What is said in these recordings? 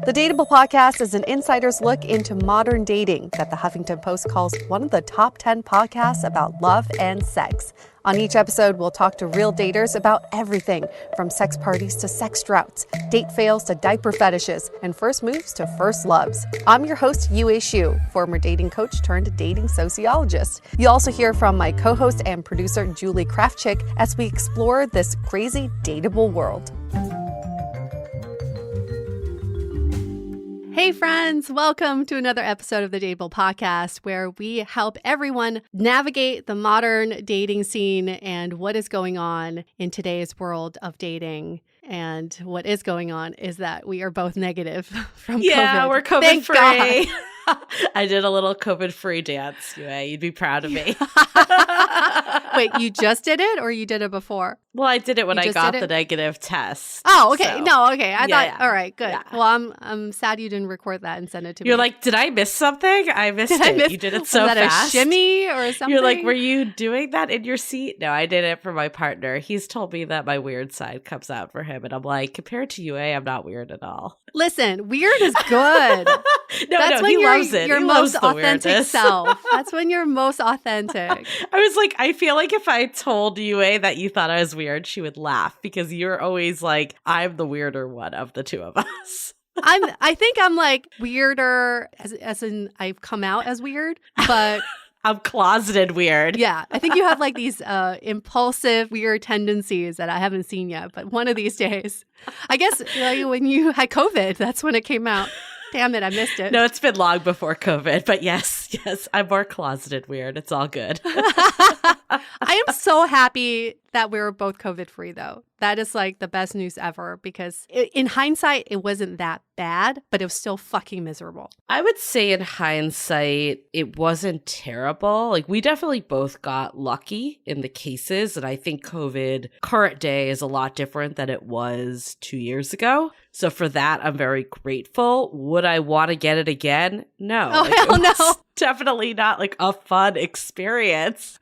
The Dateable podcast is an insider's look into modern dating that the Huffington Post calls one of the top 10 podcasts about love and sex. On each episode, we'll talk to real daters about everything from sex parties to sex droughts, date fails to diaper fetishes, and first moves to first loves. I'm your host, Yue Xu, former dating coach turned dating sociologist. You'll also hear from my co-host and producer, Julie Krafchick, as we explore this crazy dateable world. Hey friends, welcome to another episode of the Dateable podcast, where we help everyone navigate the modern dating scene and what is going on in today's world of dating. And what is going on is that we are both negative from COVID. Yeah, we're Thank COVID-free. God. I did a little COVID-free dance, Yue. You'd be proud of me. Wait, you just did it or you did it before? Well, I did it when I got the negative test. Oh, okay. So. No, okay. I thought, yeah. all right, good. Yeah. Well, I'm sad you didn't record that and send it to me. You're like, did I miss something? I missed it. You did it so was that fast. a shimmy or something? You're like, were you doing that in your seat? No, I did it for my partner. He's told me that my weird side comes out for him. And I'm like, compared to Yue, I'm not weird at all. Listen, weird is good. That's when he you're loves it. Your He most loves the authentic weirdness. self. That's when you're most authentic. I was like, I feel like if I told Yue that you thought I was weird, she would laugh because you're always like, I'm the weirder one of the two of us. I think I'm like weirder as in I've come out as weird, but I'm closeted weird. yeah, I think you have like these impulsive weird tendencies that I haven't seen yet. But one of these days, I guess when you had COVID, that's when it came out. Damn it, I missed it. No, it's been long before COVID, but yes, I'm more closeted weird. It's all good. I am so happy that we were both COVID-free, though. That is like the best news ever because in hindsight, it wasn't that bad, but it was still fucking miserable. I would say in hindsight, it wasn't terrible. Like we definitely both got lucky in the cases. And I think COVID current day is a lot different than it was 2 years ago. So for that, I'm very grateful. Would I want to get it again? No. Oh, hell no. Definitely not like a fun experience.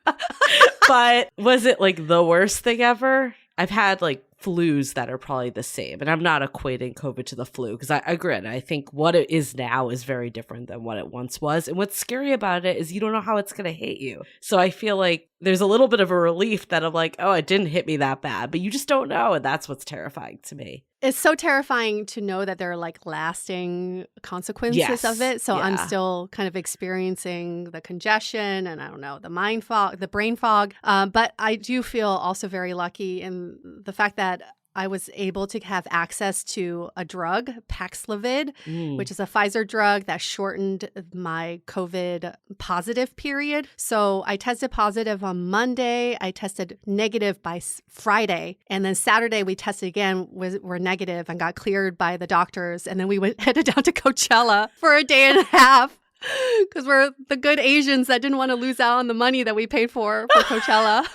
But was it like the worst thing ever? I've had like flus that are probably the same. And I'm not equating COVID to the flu because I agree. I think what it is now is very different than what it once was. And what's scary about it is you don't know how it's going to hit you. So I feel like there's a little bit of a relief that I'm like, oh, it didn't hit me that bad. But you just don't know. And that's what's terrifying to me. It's so terrifying to know that there are like lasting consequences of it. So I'm still kind of experiencing the congestion and I don't know, the mind fog, the brain fog. But I do feel also very lucky in the fact that I was able to have access to a drug, Paxlovid, which is a Pfizer drug that shortened my COVID positive period. So I tested positive on Monday. I tested negative by Friday. And then Saturday we tested again, were negative and got cleared by the doctors. And then we headed down to Coachella for a day and a half. Because we're the good Asians that didn't want to lose out on the money that we paid for Coachella.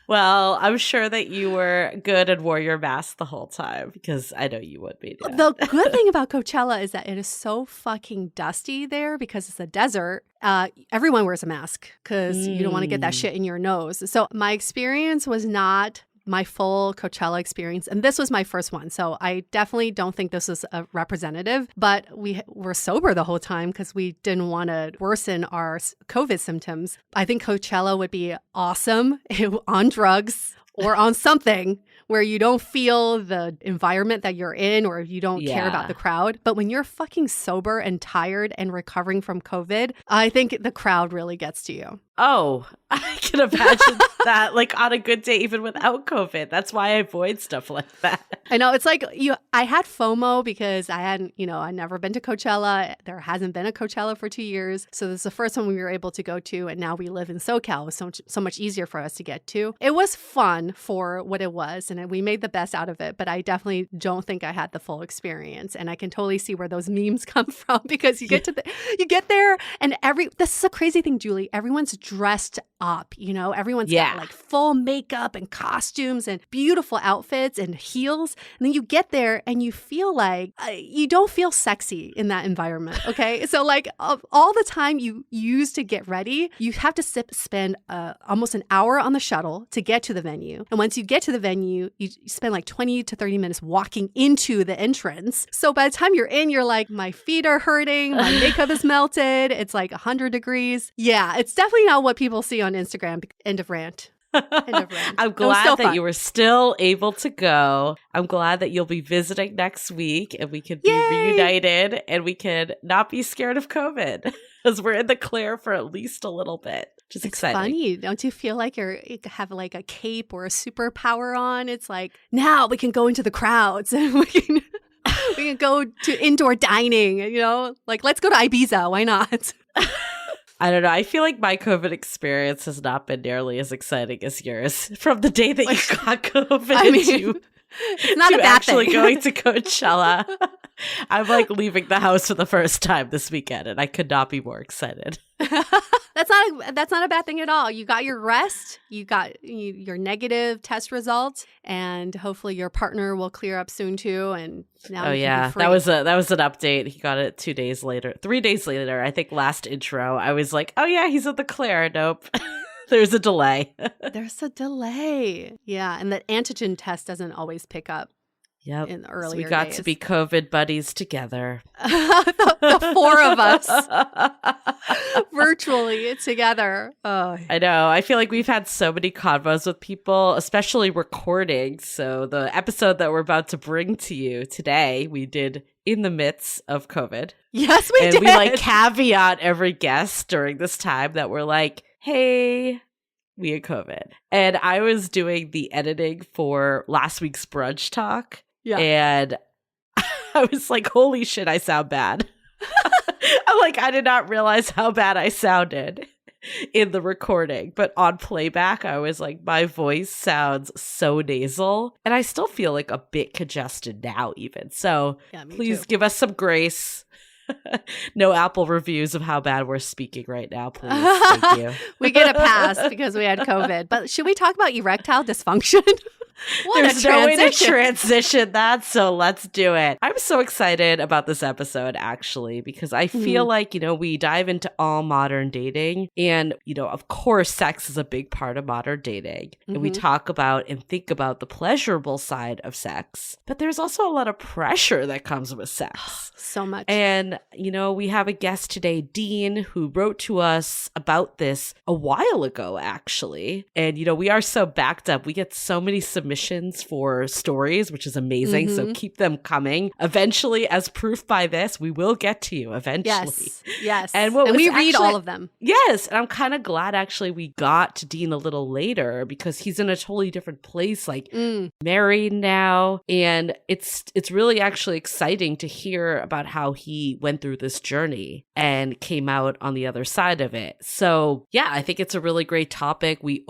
Well, I'm sure that you were good and wore your mask the whole time because I know you would be. Yeah. The good thing about Coachella is that it is so fucking dusty there because it's a desert. Everyone wears a mask because you don't want to get that shit in your nose. So my experience was not my full Coachella experience. And this was my first one. So I definitely don't think this is a representative, but we were sober the whole time because we didn't want to worsen our COVID symptoms. I think Coachella would be awesome on drugs or on something where you don't feel the environment that you're in or you don't care about the crowd. But when you're fucking sober and tired and recovering from COVID, I think the crowd really gets to you. Oh, I can imagine that, like on a good day, even without COVID. That's why I avoid stuff like that. I know. It's like I had FOMO because I hadn't, I'd never been to Coachella. There hasn't been a Coachella for 2 years. So this is the first one we were able to go to. And now we live in SoCal. It was so much easier for us to get to. It was fun for what it was. And we made the best out of it. But I definitely don't think I had the full experience. And I can totally see where those memes come from because you get to you get there and this is a crazy thing, Julie. Everyone's dressed up, everyone's got like full makeup and costumes and beautiful outfits and heels. And then you get there and you feel like you don't feel sexy in that environment. Okay. So like all the time you use to get ready, you have to spend almost an hour on the shuttle to get to the venue. And once you get to the venue, you spend like 20 to 30 minutes walking into the entrance. So by the time you're in, you're like, my feet are hurting. My makeup is melted. It's like 100 degrees. Yeah. It's definitely not what people see on Instagram. End of rant. I'm glad that you were still able to go. I'm glad that you'll be visiting next week and we could be reunited and we could not be scared of COVID because we're in the clear for at least a little bit. Just exciting. Funny. Don't you feel like you have like a cape or a superpower on? It's like, now we can go into the crowds and we can go to indoor dining, like let's go to Ibiza. Why not? I don't know. I feel like my COVID experience has not been nearly as exciting as yours. From the day that you got COVID it's not a bad actually thing. Going to Coachella. I'm like leaving the house for the first time this weekend, and I could not be more excited. That's not a bad thing at all. You got your rest, you got your negative test results, and hopefully your partner will clear up soon too. And now that was an update. He got it 3 days later. I think last intro, I was like, oh yeah, he's in the clear. Nope. There's a delay. There's a delay. Yeah, and the antigen test doesn't always pick up. Yep. In the earlier so we got days. to be COVID buddies together. the four of us virtually together. Oh. I know. I feel like we've had so many convos with people, especially recording. So the episode that we're about to bring to you today, we did in the midst of COVID. Yes, we did. And we like caveat every guest during this time that we're like, hey, we had COVID. And I was doing the editing for last week's brunch talk. Yeah. And I was like, holy shit, I sound bad. I'm like, I did not realize how bad I sounded in the recording. But on playback, I was like, my voice sounds so nasal. And I still feel like a bit congested now even. So please give us some grace. No Apple reviews of how bad we're speaking right now, please. Thank you. We get a pass because we had COVID. But should we talk about erectile dysfunction? There's no way to transition that, so let's do it. I'm so excited about this episode, actually, because I feel like, we dive into all modern dating. And, of course, sex is a big part of modern dating. And we talk about and think about the pleasurable side of sex. But there's also a lot of pressure that comes with sex. So much. And, we have a guest today, Dean, who wrote to us about this a while ago, actually. And, we are so backed up. We get so many submissions for stories, which is amazing. So keep them coming. Eventually, as proof by this, we will get to you eventually. Yes. And we read all of them. Yes. And I'm kind of glad actually we got to Dean a little later because he's in a totally different place, like married now. And it's really actually exciting to hear about how he went through this journey and came out on the other side of it. So yeah, I think it's a really great topic. We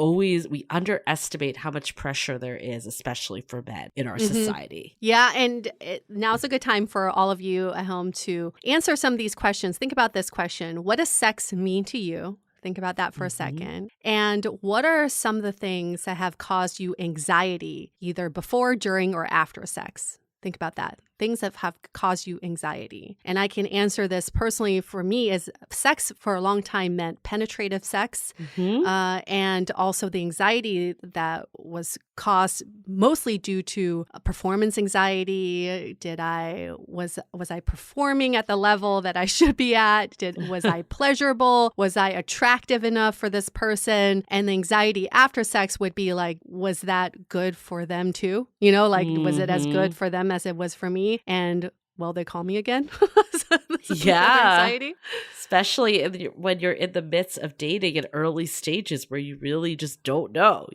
underestimate how much pressure there is, especially for men in our society. Yeah, and now's a good time for all of you at home to answer some of these questions. Think about this question. What does sex mean to you? Think about that for a second. And what are some of the things that have caused you anxiety, either before, during, or after sex? Think about that. Things that have caused you anxiety. And I can answer this personally. For me, as sex for a long time meant penetrative sex, and also the anxiety that was caused mostly due to performance anxiety. Was I performing at the level that I should be at? Was I pleasurable? Was I attractive enough for this person? And the anxiety after sex would be like, was that good for them too? Was it as good for them as it was for me? And will they call me again? Anxiety. Especially when you're in the midst of dating in early stages where you really just don't know,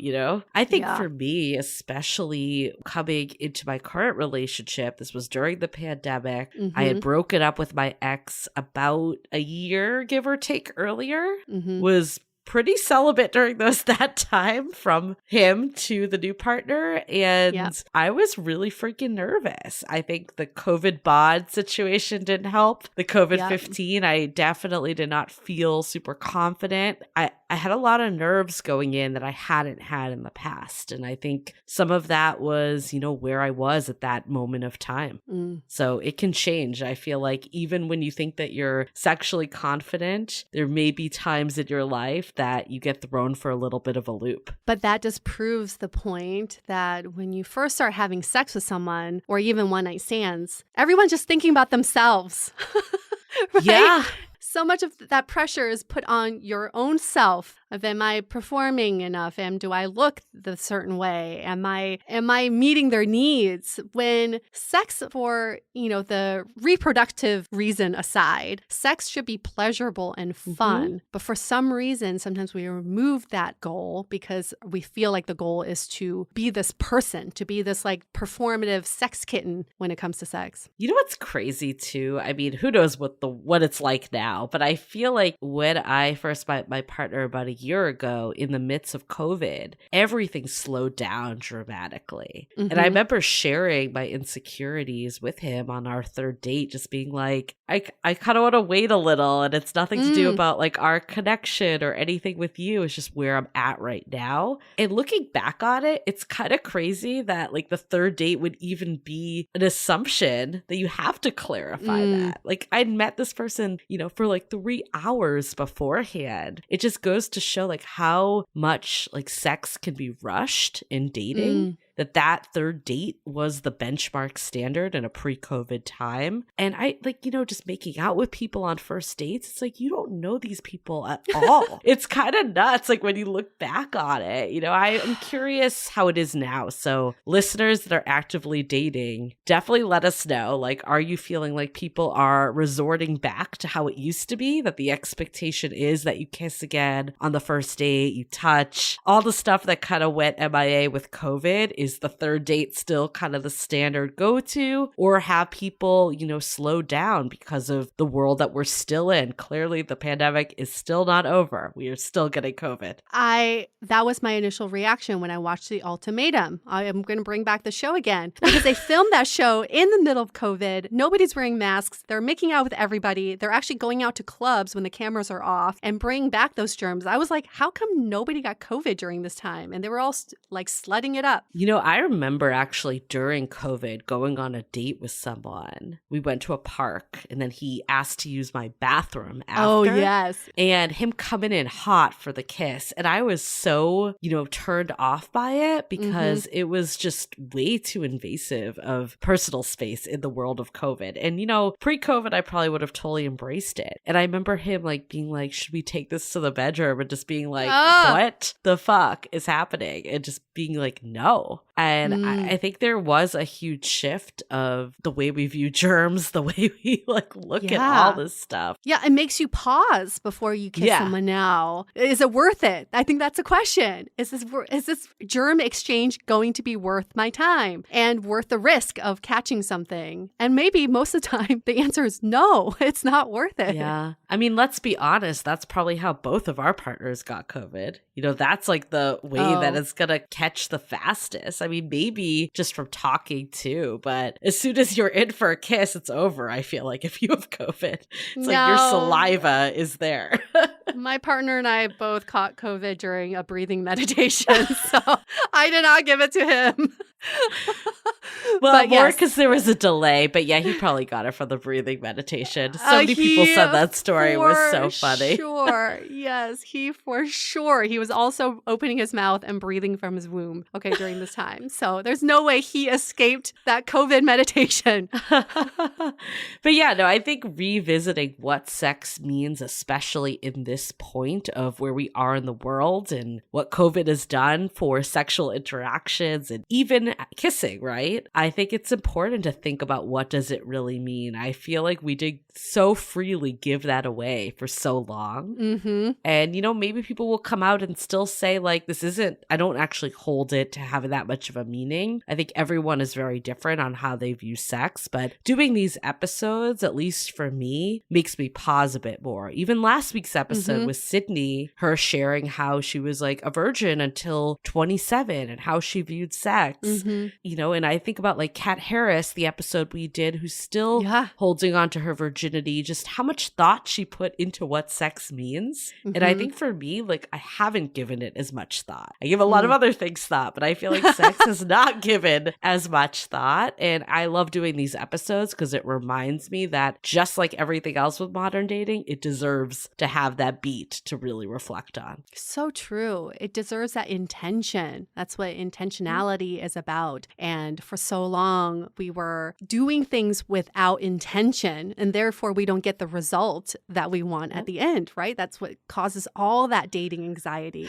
I think for me, especially coming into my current relationship, this was during the pandemic. I had broken up with my ex about a year, give or take, earlier. Was pretty celibate during that time from him to the new partner. And I was really freaking nervous. I think the COVID bod situation didn't help. The COVID-15, I definitely did not feel super confident. I I had a lot of nerves going in that I hadn't had in the past. And I think some of that was, where I was at that moment of time. So it can change. I feel like even when you think that you're sexually confident, there may be times in your life that you get thrown for a little bit of a loop. But that just proves the point that when you first start having sex with someone or even one night stands, everyone's just thinking about themselves. Right? Yeah. So much of that pressure is put on your own self of, am I performing enough? And do I look the certain way? Am I meeting their needs? When sex, for, the reproductive reason aside, sex should be pleasurable and fun. But for some reason, sometimes we remove that goal because we feel like the goal is to be this person, to be this like performative sex kitten when it comes to sex. You know what's crazy too? I mean, who knows what it's like now, but I feel like when I first met my partner about a year ago in the midst of COVID, everything slowed down dramatically. And I remember sharing my insecurities with him on our third date, just being like, I kind of want to wait a little, and it's nothing to do about like our connection or anything with you. It's just where I'm at right now. And looking back on it, it's kind of crazy that like the third date would even be an assumption that you have to clarify that. Like I'd met this person, for like 3 hours beforehand. It just goes to show like how much like sex can be rushed in dating. That third date was the benchmark standard in a pre-COVID time. And I just making out with people on first dates, it's like, you don't know these people at all. It's kind of nuts. Like when you look back on it, I'm curious how it is now. So listeners that are actively dating, definitely let us know. Like, are you feeling like people are resorting back to how it used to be? That the expectation is that you kiss again on the first date, you touch, all the stuff that kind of went MIA with COVID. Is the third date still kind of the standard go-to, or have people, slow down because of the world that we're still in? Clearly, the pandemic is still not over. We are still getting COVID. That was my initial reaction when I watched The Ultimatum. I am going to bring back the show again because they filmed that show in the middle of COVID. Nobody's wearing masks. They're making out with everybody. They're actually going out to clubs when the cameras are off and bringing back those germs. I was like, how come nobody got COVID during this time? And they were all like slutting it up. I remember actually during COVID going on a date with someone. We went to a park and then he asked to use my bathroom after. Oh, yes. And him coming in hot for the kiss. And I was so, turned off by it because it was just way too invasive of personal space in the world of COVID. And, pre-COVID, I probably would have totally embraced it. And I remember him like being like, should we take this to the bedroom? And just being like, what the fuck is happening? And just being like, no. And I think there was a huge shift of the way we view germs, the way we like look at all this stuff. Yeah, it makes you pause before you kiss someone now. Is it worth it? I think that's a question. Is this germ exchange going to be worth my time and worth the risk of catching something? And maybe most of the time the answer is no, it's not worth it. Yeah. I mean, let's be honest. That's probably how both of our partners got COVID. That's like the way that it's going to catch the fastest. I mean, maybe just from talking too, but as soon as you're in for a kiss, it's over. I feel like if you have COVID, it's like your saliva is there. My partner and I both caught COVID during a breathing meditation, so I did not give it to him. Well, more because there was a delay, but yeah, he probably got it from the breathing meditation. So many people said that story was so funny. Sure, yes, he was also opening his mouth and breathing from his womb, during this time. So there's no way he escaped that COVID meditation. But yeah, no, I think revisiting what sex means, especially in this point of where we are in the world and what COVID has done for sexual interactions and even kissing, right? I think it's important to think about what does it really mean. I feel like we did so freely give that away for so long. And, maybe people will come out and still say like, I don't actually hold it to have that much of a meaning. I think everyone is very different on how they view sex, but doing these episodes, at least for me, makes me pause a bit more. Even last week's episode with Sydney, her sharing how she was like a virgin until 27 and how she viewed sex. you know, and I think about like Kat Harris, the episode we did, who's still holding on to her virginity, just how much thought she put into what sex means. And I think for me, like, I haven't given it as much thought. I give a lot of other things thought, but I feel like sex has not given as much thought. And I love doing these episodes because it reminds me that just like everything else with modern dating, it deserves to have that beat to really reflect on. So true. It deserves that intention. That's what intentionality is about. And for so long, we were doing things without intention, and therefore we don't get the result that we want at the end, right? That's what causes all that dating anxiety.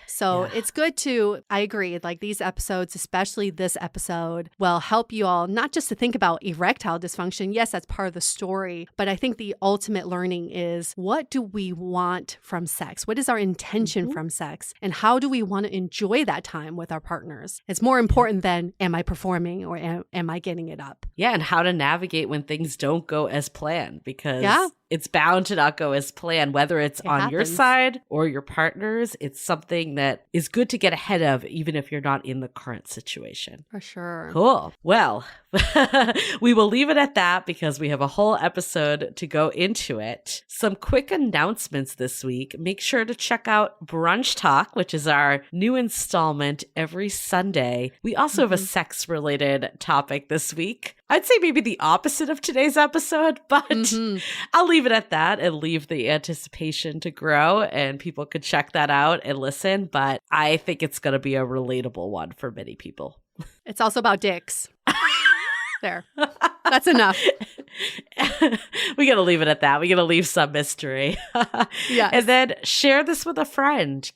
So it's good to, I agree, like these episodes, especially this episode, will help you all not just to think about erectile dysfunction. Yes, that's part of the story. But I think the ultimate learning is, what do we want from sex? What is our intention from sex? And how do we want to enjoy that time with our partners? It's more important than, am I performing or am I getting it up? Yeah, and how to navigate when things don't go as planned, because it's bound to not go as planned, whether it's on your side or your partner's. It's something that is good to get ahead of, even if you're not in the current situation. For sure. Cool. Well, we will leave it at that because we have a whole episode to go into it. Some quick announcements this week. Make sure to check out Brunch Talk, which is our new installment every Sunday. We also have a sex-related topic this week. I'd say maybe the opposite of today's episode, but I'll leave it at that and leave the anticipation to grow, and people could check that out and listen. But I think it's going to be a relatable one for many people. It's also about dicks. There. That's enough. We got to leave it at that. We got to leave some mystery. Yes. And then share this with a friend.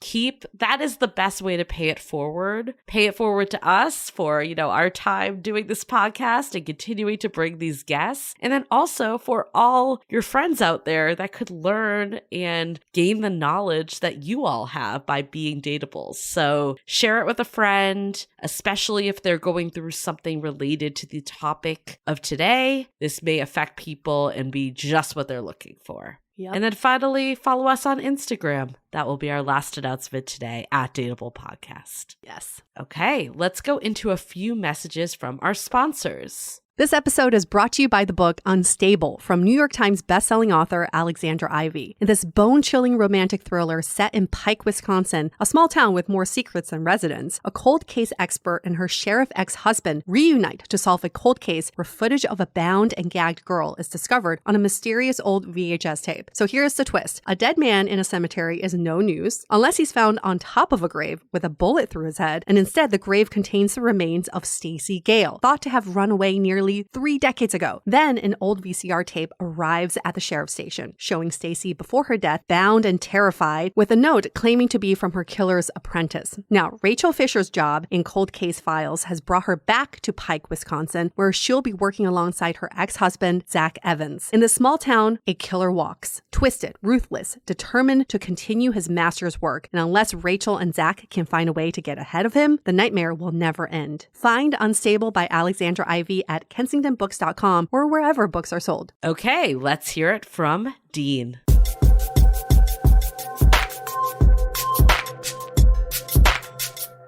That is the best way to pay it forward. Pay it forward to us for, you know, our time doing this podcast and continuing to bring these guests. And then also for all your friends out there that could learn and gain the knowledge that you all have by being dateables. So share it with a friend, especially if they're going through something related to the topic of today. This may affect people and be just what they're looking for. Yep. And then finally, follow us on Instagram. That will be our last announcement today, at Dateable Podcast. Yes. Okay, let's go into a few messages from our sponsors. This episode is brought to you by the book Unstable from New York Times bestselling author Alexandra Ivy. In this bone-chilling romantic thriller set in Pike, Wisconsin, a small town with more secrets than residents, a cold case expert and her sheriff ex-husband reunite to solve a cold case where footage of a bound and gagged girl is discovered on a mysterious old VHS tape. So here's the twist. A dead man in a cemetery is no news unless he's found on top of a grave with a bullet through his head, and instead the grave contains the remains of Stacy Gale, thought to have run away nearly 3 decades ago. Then an old VCR tape arrives at the sheriff's station, showing Stacy before her death, bound and terrified, with a note claiming to be from her killer's apprentice. Now, Rachel Fisher's job in Cold Case Files has brought her back to Pike, Wisconsin, where she'll be working alongside her ex-husband, Zach Evans. In this small town, a killer walks, twisted, ruthless, determined to continue his master's work, and unless Rachel and Zach can find a way to get ahead of him, the nightmare will never end. Find Unstable by Alexandra Ivy at KensingtonBooks.com or wherever books are sold. Okay, let's hear it from Dean.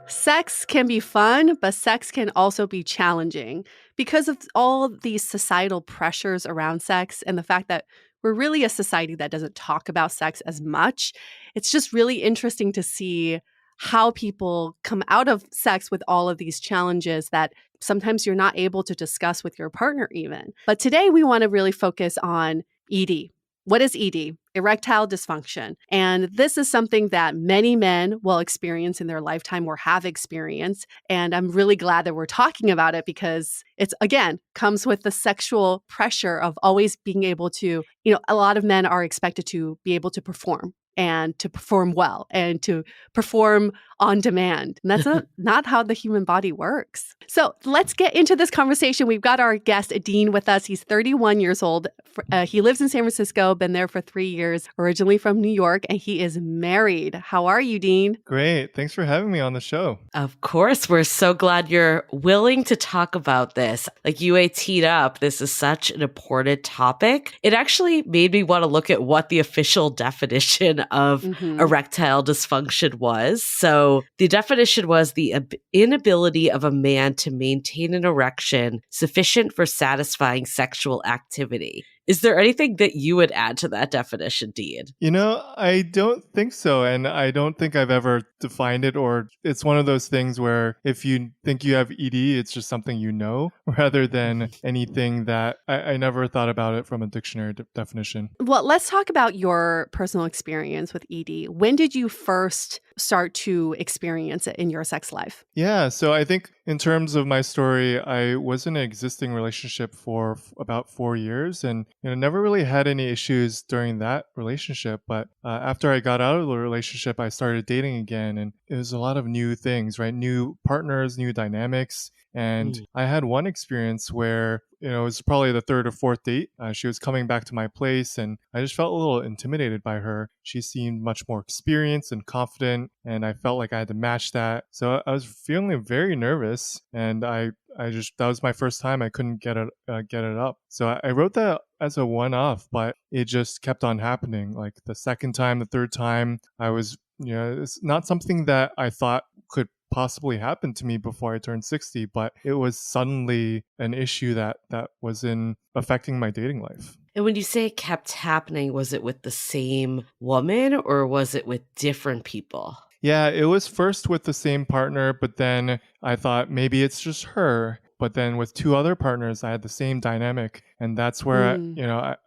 Sex can be fun, but sex can also be challenging because of all these societal pressures around sex and the fact that we're really a society that doesn't talk about sex as much. It's just really interesting to see how people come out of sex with all of these challenges that sometimes you're not able to discuss with your partner even. But today we want to really focus on ED. What is ED? Erectile dysfunction. And this is something that many men will experience in their lifetime or have experienced. And I'm really glad that we're talking about it because it's, again, comes with the sexual pressure of always being able to, a lot of men are expected to be able to perform and to perform well and to perform on demand. And that's not how the human body works. So let's get into this conversation. We've got our guest, Dean, with us. He's 31 years old. He lives in San Francisco, been there for 3 years, originally from New York, and he is married. How are you, Dean? Great. Thanks for having me on the show. Of course. We're so glad you're willing to talk about this. Like you teed up, this is such an important topic. It actually made me want to look at what the official definition of erectile dysfunction was. So So the definition was the inability of a man to maintain an erection sufficient for satisfying sexual activity. Is there anything that you would add to that definition, Dean? I don't think so. And I don't think I've ever defined it, or it's one of those things where if you think you have ED, it's just something you know rather than anything that I never thought about it from a dictionary definition. Well, let's talk about your personal experience with ED. When did you first start to experience it in your sex life? Yeah, so I think in terms of my story, I was in an existing relationship for about 4 years and never really had any issues during that relationship. But after I got out of the relationship, I started dating again, and it was a lot of new things, right? New partners, new dynamics. And I had one experience where, it was probably the third or fourth date. She was coming back to my place and I just felt a little intimidated by her. She seemed much more experienced and confident, and I felt like I had to match that. So I was feeling very nervous, and I just, that was my first time. I couldn't get it up. So I wrote that as a one-off, but it just kept on happening. Like the second time, the third time, I was, it's not something that I thought could possibly happened to me before I turned 60, but it was suddenly an issue that was affecting my dating life. And when you say it kept happening, was it with the same woman or was it with different people? Yeah, it was first with the same partner, but then I thought maybe it's just her. But then with two other partners, I had the same dynamic. And that's where,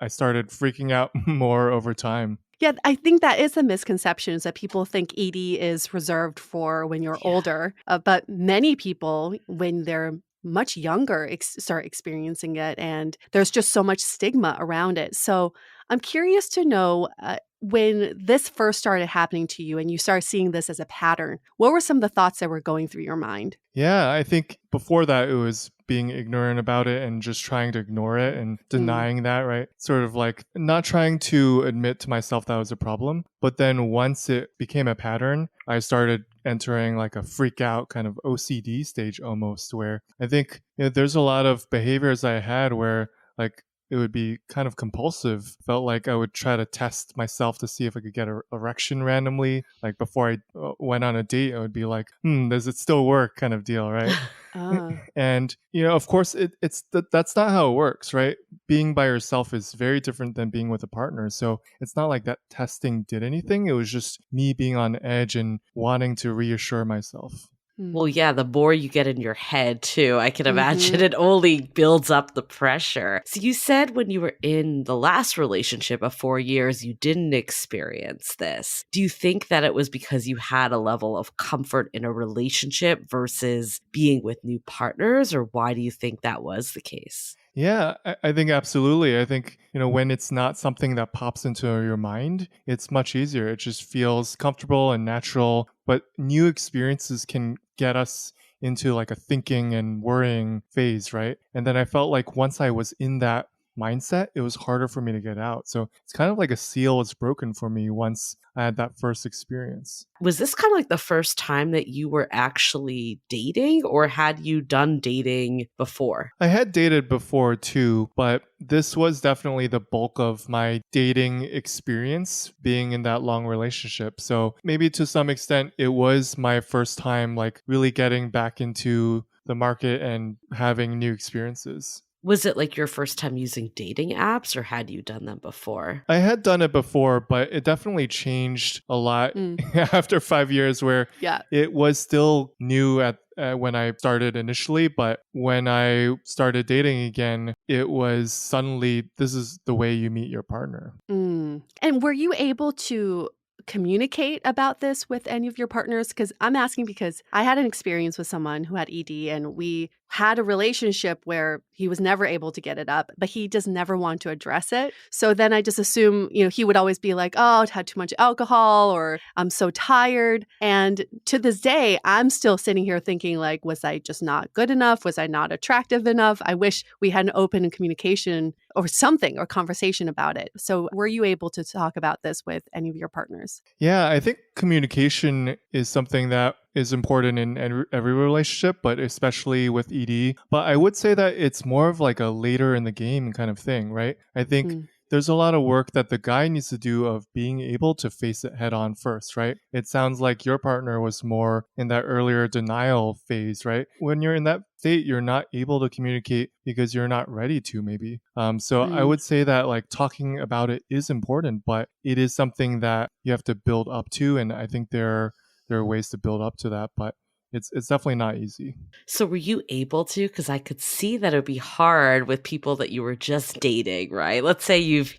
I started freaking out more over time. Yeah, I think that is a misconception, is that people think ED is reserved for when you're older. But many people, when they're much younger, start experiencing it. And there's just so much stigma around it. So I'm curious to know, when this first started happening to you and you started seeing this as a pattern, what were some of the thoughts that were going through your mind? Yeah, I think before that, it was being ignorant about it and just trying to ignore it and denying that, right? Sort of like not trying to admit to myself that was a problem. But then once it became a pattern, I started entering like a freak out kind of OCD stage almost, where I think there's a lot of behaviors I had where like it would be kind of compulsive. Felt like I would try to test myself to see if I could get an erection randomly. Like before I went on a date, I would be like, does it still work kind of deal, right? And, of course, that's not how it works, right? Being by yourself is very different than being with a partner. So it's not like that testing did anything. It was just me being on edge and wanting to reassure myself. Well, yeah, the more you get in your head, too, I can imagine it only builds up the pressure. So you said when you were in the last relationship of 4 years, you didn't experience this. Do you think that it was because you had a level of comfort in a relationship versus being with new partners, or why do you think that was the case? Yeah, I think absolutely. I think, when it's not something that pops into your mind, it's much easier. It just feels comfortable and natural. But new experiences can get us into like a thinking and worrying phase, right? And then I felt like once I was in that mindset, it was harder for me to get out. So it's kind of like a seal was broken for me once I had that first experience. Was this kind of like the first time that you were actually dating, or had you done dating before? I had dated before too, but this was definitely the bulk of my dating experience being in that long relationship. So maybe to some extent, it was my first time like really getting back into the market and having new experiences. Was it like your first time using dating apps, or had you done them before? I had done it before, but it definitely changed a lot after 5 years, where it was still new at when I started initially. But when I started dating again, it was suddenly, this is the way you meet your partner. And were you able to communicate about this with any of your partners? Because I'm asking because I had an experience with someone who had ED, and we had a relationship where he was never able to get it up, but he just never wanted to address it. So then I just assume, he would always be like, oh, I had too much alcohol, or I'm so tired. And to this day, I'm still sitting here thinking like, was I just not good enough? Was I not attractive enough? I wish we had an open communication or something, or conversation about it. So were you able to talk about this with any of your partners? Yeah, I think communication is something that is important in every relationship, but especially with ED. But I would say that it's more of like a later in the game kind of thing, right? I think there's a lot of work that the guy needs to do of being able to face it head on first, right? It sounds like your partner was more in that earlier denial phase, right? When you're in that state, you're not able to communicate because you're not ready to, maybe. So I would say that like talking about it is important, but it is something that you have to build up to. And I think there are ways to build up to that, but it's definitely not easy. So were you able to? Because I could see that it would be hard with people that you were just dating, right? Let's say you've,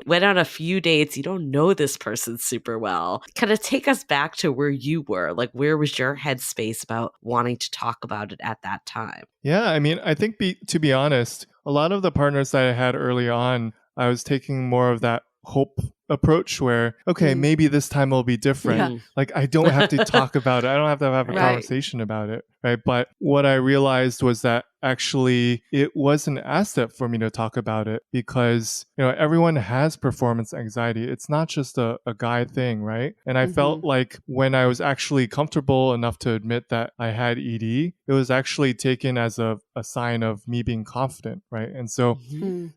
went on a few dates, you don't know this person super well. Kind of take us back to where you were. Like, where was your headspace about wanting to talk about it at that time? Yeah, I mean, I think to be honest, a lot of the partners that I had early on, I was taking more of that hope approach where, okay, maybe this time will be different. Yeah. Like I don't have to talk about it. I don't have to have a Right. conversation about it. Right. But what I realized was that actually it was an asset for me to talk about it because, everyone has performance anxiety. It's not just a guy thing. Right. And I felt like when I was actually comfortable enough to admit that I had ED, it was actually taken as a sign of me being confident. Right. And so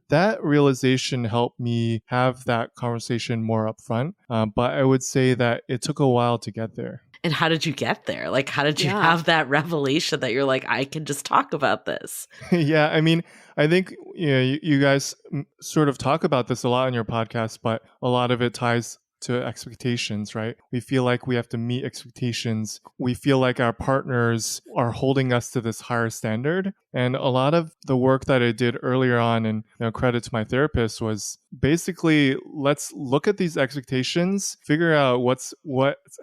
that realization helped me have that conversation more upfront. But I would say that it took a while to get there. And how did you get there? Like, how did you have that revelation that you're like, I can just talk about this? Yeah, I mean, I think you guys sort of talk about this a lot on your podcast, but a lot of it ties to expectations, right? We feel like we have to meet expectations. We feel like our partners are holding us to this higher standard. And a lot of the work that I did earlier on, and credit to my therapist, was basically let's look at these expectations, figure out what's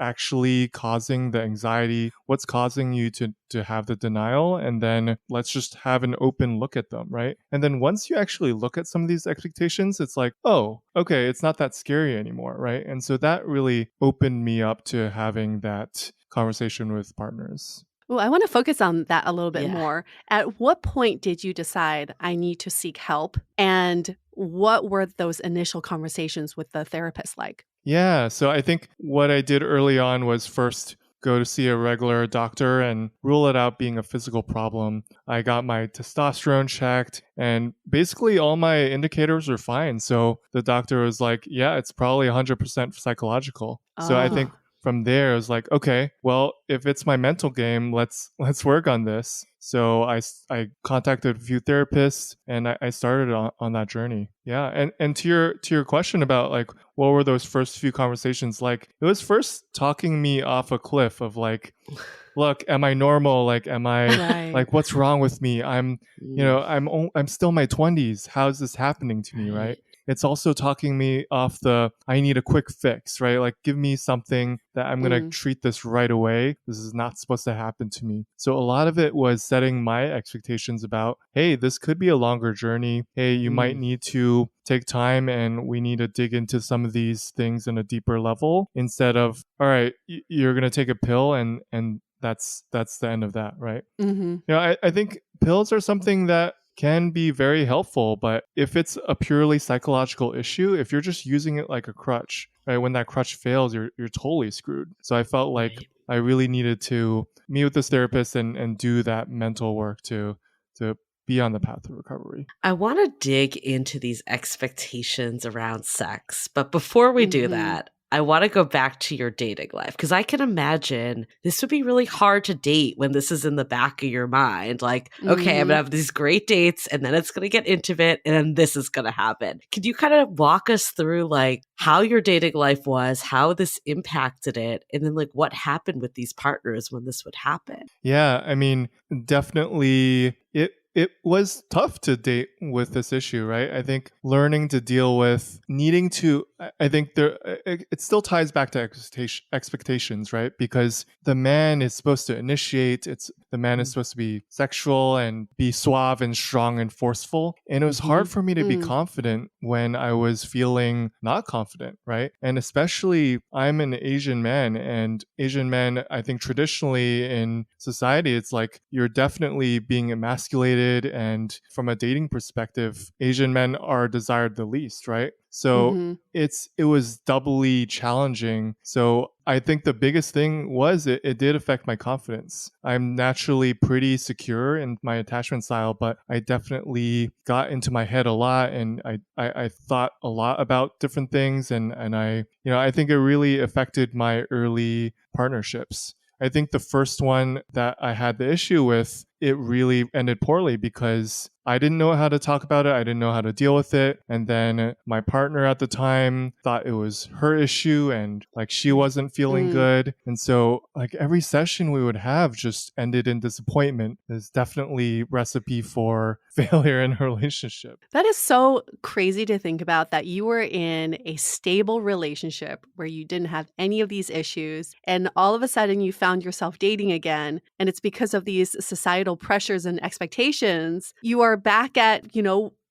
actually causing the anxiety, what's causing you to have the denial, and then let's just have an open look at them, right? And then once you actually look at some of these expectations, it's like, oh, okay, it's not that scary anymore, right? And so that really opened me up to having that conversation with partners. Oh, I want to focus on that a little bit more. At what point did you decide I need to seek help? And what were those initial conversations with the therapist like? Yeah, so I think what I did early on was first go to see a regular doctor and rule it out being a physical problem. I got my testosterone checked and basically all my indicators were fine. So the doctor was like, yeah, it's probably 100% psychological. So I think from there, it was like, okay, well, if it's my mental game, let's work on this. So I contacted a few therapists and I started on that journey. Yeah, and to your question about like what were those first few conversations like? It was first talking me off a cliff of like, look, am I normal? Like, am I like what's wrong with me? I'm still in my 20s. How's this happening to me? Right. It's also talking me off I need a quick fix, right? Like, give me something that I'm going to treat this right away. This is not supposed to happen to me. So a lot of it was setting my expectations about, hey, this could be a longer journey. Hey, you might need to take time and we need to dig into some of these things in a deeper level instead of, all right, you're going to take a pill and that's the end of that, right? I think pills are something that can be very helpful, but if it's a purely psychological issue, if you're just using it like a crutch, right, when that crutch fails, you're totally screwed. So I felt like I really needed to meet with this therapist and do that mental work to be on the path of recovery. I want to dig into these expectations around sex, but before we do that, I want to go back to your dating life because I can imagine this would be really hard to date when this is in the back of your mind. Like, okay, I'm going to have these great dates and then it's going to get intimate and then this is going to happen. Could you kind of walk us through like how your dating life was, how this impacted it, and then like what happened with these partners when this would happen? Yeah, I mean, definitely it was tough to date with this issue, right? I think learning to deal with needing to, I think it still ties back to expectations, right? Because the man is supposed to initiate, the man is supposed to be sexual and be suave and strong and forceful. And it was hard for me to be confident when I was feeling not confident, right? And especially I'm an Asian man, and Asian men, I think traditionally in society, it's like you're definitely being emasculated, and from a dating perspective, Asian men are desired the least, right? So it was doubly challenging. So I think the biggest thing was it did affect my confidence. I'm naturally pretty secure in my attachment style, but I definitely got into my head a lot, and I thought a lot about different things, and I think it really affected my early partnerships. I think the first one that I had the issue with, it really ended poorly because I didn't know how to talk about it. I didn't know how to deal with it. And then my partner at the time thought it was her issue and like she wasn't feeling good. And so like every session we would have just ended in disappointment. Is definitely recipe for failure in a relationship. That is so crazy to think about, that you were in a stable relationship where you didn't have any of these issues. And all of a sudden you found yourself dating again. And it's because of these societal pressures and expectations. You are back at,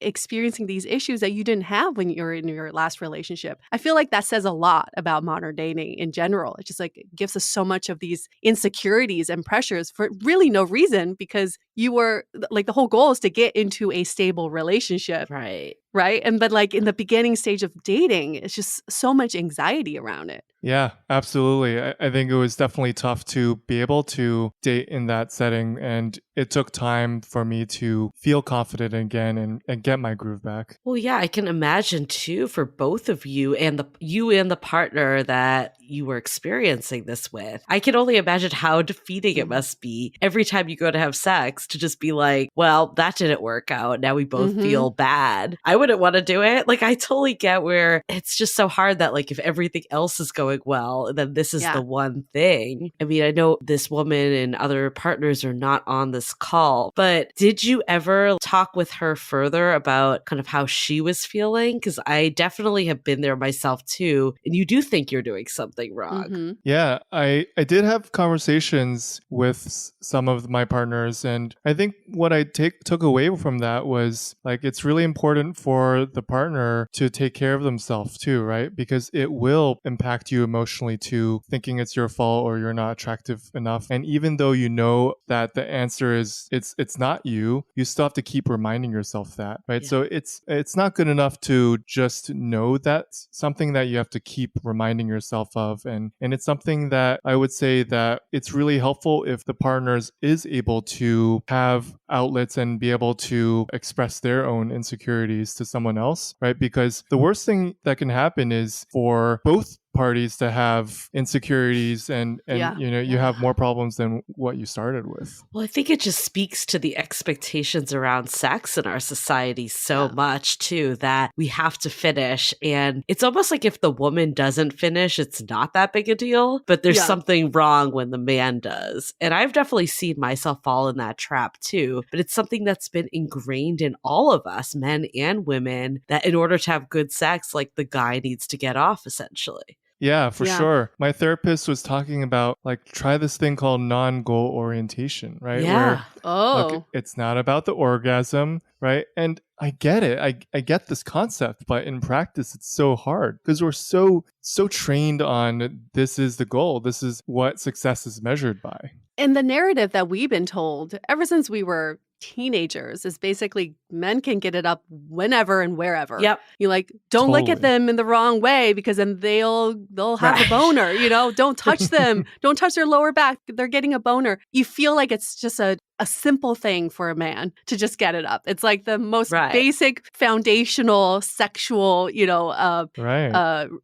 experiencing these issues that you didn't have when you were in your last relationship. I feel like that says a lot about modern dating in general. It just like gives us so much of these insecurities and pressures for really no reason, because you were like, the whole goal is to get into a stable relationship. Right. Right. And but like in the beginning stage of dating, it's just so much anxiety around it. Yeah, absolutely. I think it was definitely tough to be able to date in that setting. And it took time for me to feel confident again and get my groove back. Well, yeah, I can imagine too, for both of you and the partner that you were experiencing this with. I can only imagine how defeating it must be every time you go to have sex to just be like, well, that didn't work out. Now we both feel bad. I wouldn't want to do it. Like, I totally get where it's just so hard that like if everything else is going well, then this is the one thing. I mean, I know this woman and other partners are not on this call, but did you ever talk with her further about kind of how she was feeling? Because I definitely have been there myself too. And you do think you're doing something wrong. Yeah, I did have conversations with some of my partners. And I think what I took away from that was like, it's really important for the partner to take care of themselves too, right? Because it will impact you emotionally too, thinking it's your fault or you're not attractive enough. And even though you know that the answer is it's not you still have to keep reminding yourself that, right? So it's not good enough to just know that's something that you have to keep reminding yourself of. And it's something that I would say that it's really helpful if the partners is able to have outlets and be able to express their own insecurities to someone else, right? Because the worst thing that can happen is for both parties to have insecurities and you have more problems than what you started with. Well, I think it just speaks to the expectations around sex in our society so much too, that we have to finish. And it's almost like if the woman doesn't finish, it's not that big a deal, but there's something wrong when the man does. And I've definitely seen myself fall in that trap too, but it's something that's been ingrained in all of us, men and women, that in order to have good sex, like the guy needs to get off essentially. Yeah, for sure. My therapist was talking about like, try this thing called non-goal orientation, right? Yeah. Where look, it's not about the orgasm, right? And I get it. I get this concept, but in practice, it's so hard because we're so trained on this is the goal. This is what success is measured by. And the narrative that we've been told ever since we were teenagers is basically men can get it up whenever and wherever. Yep. You like, don't look at them in the wrong way because then they'll have a boner, don't touch them. Don't touch their lower back. They're getting a boner. You feel like it's just a simple thing for a man to just get it up. It's like the most basic foundational sexual,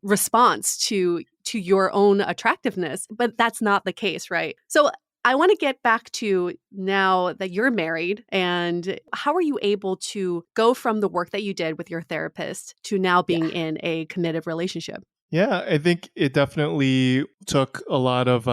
response to your own attractiveness. But that's not the case, right? So I want to get back to now that you're married, and how are you able to go from the work that you did with your therapist to now being in a committed relationship? Yeah, I think it definitely took a lot of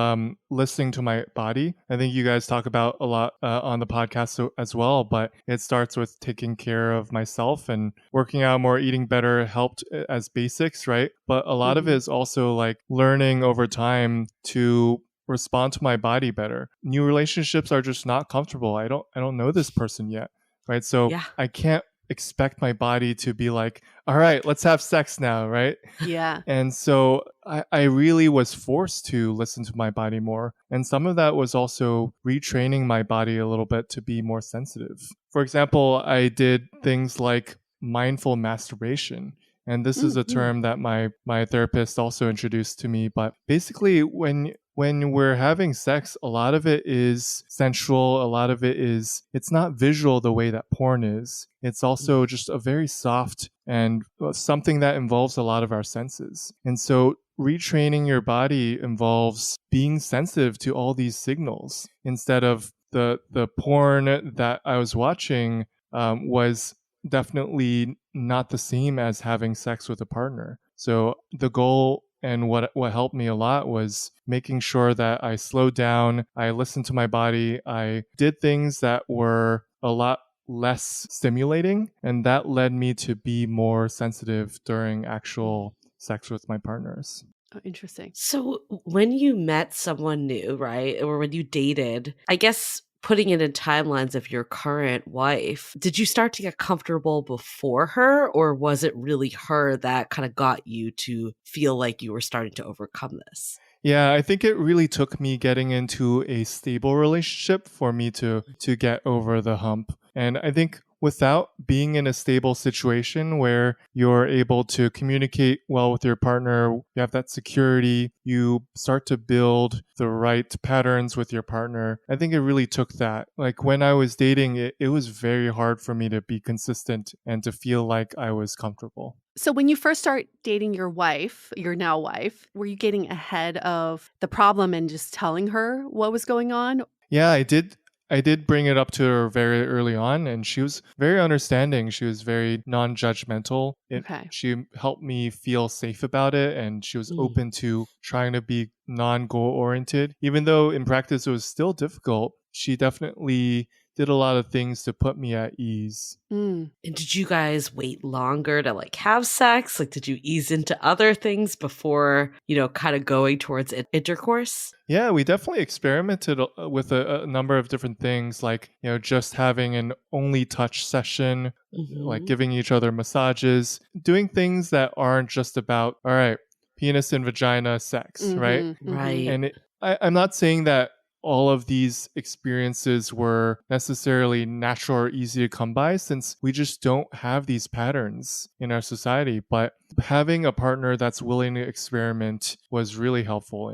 listening to my body. I think you guys talk about a lot on the podcast as well, but it starts with taking care of myself, and working out more, eating better helped as basics, right? But a lot of it is also like learning over time to respond to my body better. New relationships are just not comfortable. I don't know this person yet, right? So I can't expect my body to be like, all right, let's have sex now, right? Yeah. And so I really was forced to listen to my body more. And some of that was also retraining my body a little bit to be more sensitive. For example, I did things like mindful masturbation. And this is a term that my therapist also introduced to me. But basically, when we're having sex, a lot of it is sensual. A lot of it is, it's not visual the way that porn is. It's also just a very soft and something that involves a lot of our senses. And so retraining your body involves being sensitive to all these signals instead of the porn that I was watching was definitely not the same as having sex with a partner. So the goal and what helped me a lot was making sure that I slowed down, I listened to my body, I did things that were a lot less stimulating, and that led me to be more sensitive during actual sex with my partners. Oh, interesting. So when you met someone new, right, or when you dated, I guess putting it in timelines of your current wife, did you start to get comfortable before her, or was it really her that kind of got you to feel like you were starting to overcome this? Yeah, I think it really took me getting into a stable relationship for me to get over the hump. And I think without being in a stable situation where you're able to communicate well with your partner, you have that security, you start to build the right patterns with your partner. I think it really took that. Like when I was dating, it was very hard for me to be consistent and to feel like I was comfortable. So when you first start dating your wife, your now wife, were you getting ahead of the problem and just telling her what was going on? Yeah, I did. I did bring it up to her very early on, and she was very understanding. She was very non-judgmental. Okay. She helped me feel safe about it, and she was open to trying to be non-goal oriented. Even though in practice it was still difficult, she definitely did a lot of things to put me at ease. And did you guys wait longer to like have sex? Like, did you ease into other things before, kind of going towards intercourse? Yeah, we definitely experimented with a number of different things, like, just having an only touch session, like giving each other massages, doing things that aren't just about, all right, penis and vagina sex, right? Right. And I'm not saying that all of these experiences were necessarily natural or easy to come by, since we just don't have these patterns in our society. But having a partner that's willing to experiment was really helpful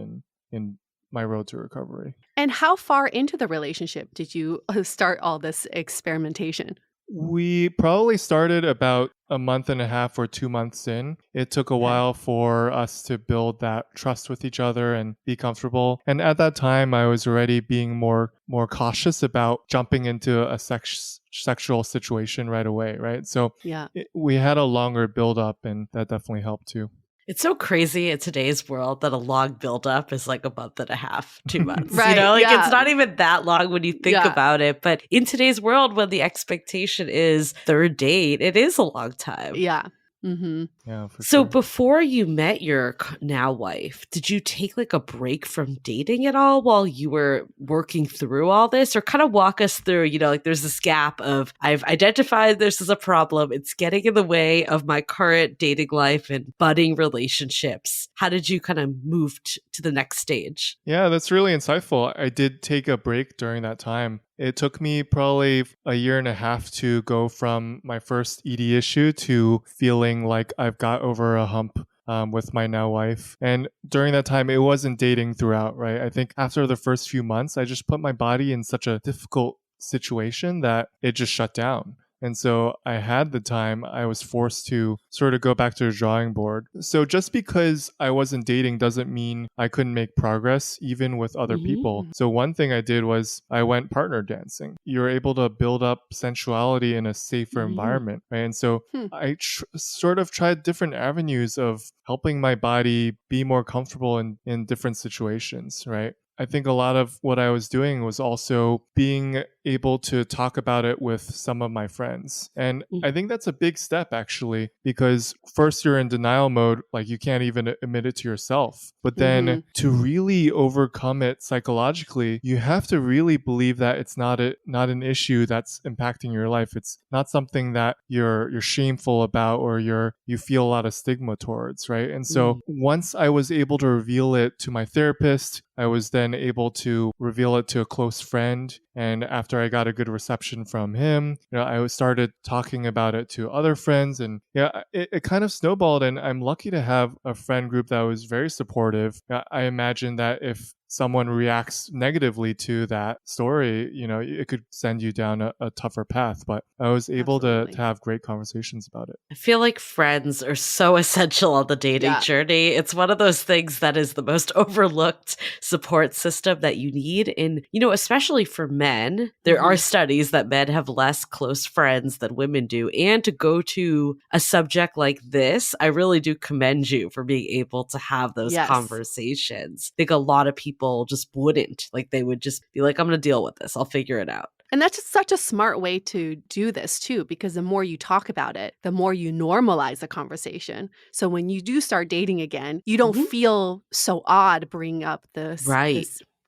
in my road to recovery. And how far into the relationship did you start all this experimentation? We probably started about a month and a half or 2 months in. It took a while for us to build that trust with each other and be comfortable. And at that time, I was already being more cautious about jumping into a sexual situation right away, right? So we had a longer build up, and that definitely helped too. It's so crazy in today's world that a long buildup is like a month and a half, 2 months. Right, It's not even that long when you think about it. But in today's world, when the expectation is third date, it is a long time. Yeah. Yeah, for So sure. before you met your now wife, did you take like a break from dating at all while you were working through all this? Or kind of walk us through, like there's this gap of I've identified this as a problem. It's getting in the way of my current dating life and budding relationships. How did you kind of move to the next stage? Yeah, that's really insightful. I did take a break during that time. It took me probably a year and a half to go from my first ED issue to feeling like I've got over a hump with my now wife. And during that time, it wasn't dating throughout, right? I think after the first few months, I just put my body in such a difficult situation that it just shut down. And so I had the time, I was forced to sort of go back to the drawing board. So just because I wasn't dating doesn't mean I couldn't make progress even with other people. So one thing I did was I went partner dancing. You're able to build up sensuality in a safer environment, right? And so I sort of tried different avenues of helping my body be more comfortable in different situations, right? I think a lot of what I was doing was also being able to talk about it with some of my friends. And I think that's a big step, actually, because first you're in denial mode, like you can't even admit it to yourself. But then to really overcome it psychologically, you have to really believe that it's not an issue that's impacting your life. It's not something that you're shameful about or you feel a lot of stigma towards, right? And so once I was able to reveal it to my therapist, I was then able to reveal it to a close friend, And after I got a good reception from him, I started talking about it to other friends, and it kind of snowballed. And I'm lucky to have a friend group that was very supportive. I imagine that if someone reacts negatively to that story, it could send you down a tougher path. But I was able to have great conversations about it. I feel like friends are so essential on the dating journey. It's one of those things that is the most overlooked support system that you need. And, especially for men, there are studies that men have less close friends than women do. And to go to a subject like this, I really do commend you for being able to have those conversations. I think a lot of people just wouldn't. Like, they would just be like, I'm going to deal with this. I'll figure it out. And that's just such a smart way to do this too, because the more you talk about it, the more you normalize the conversation. So when you do start dating again, you don't feel so odd bringing up this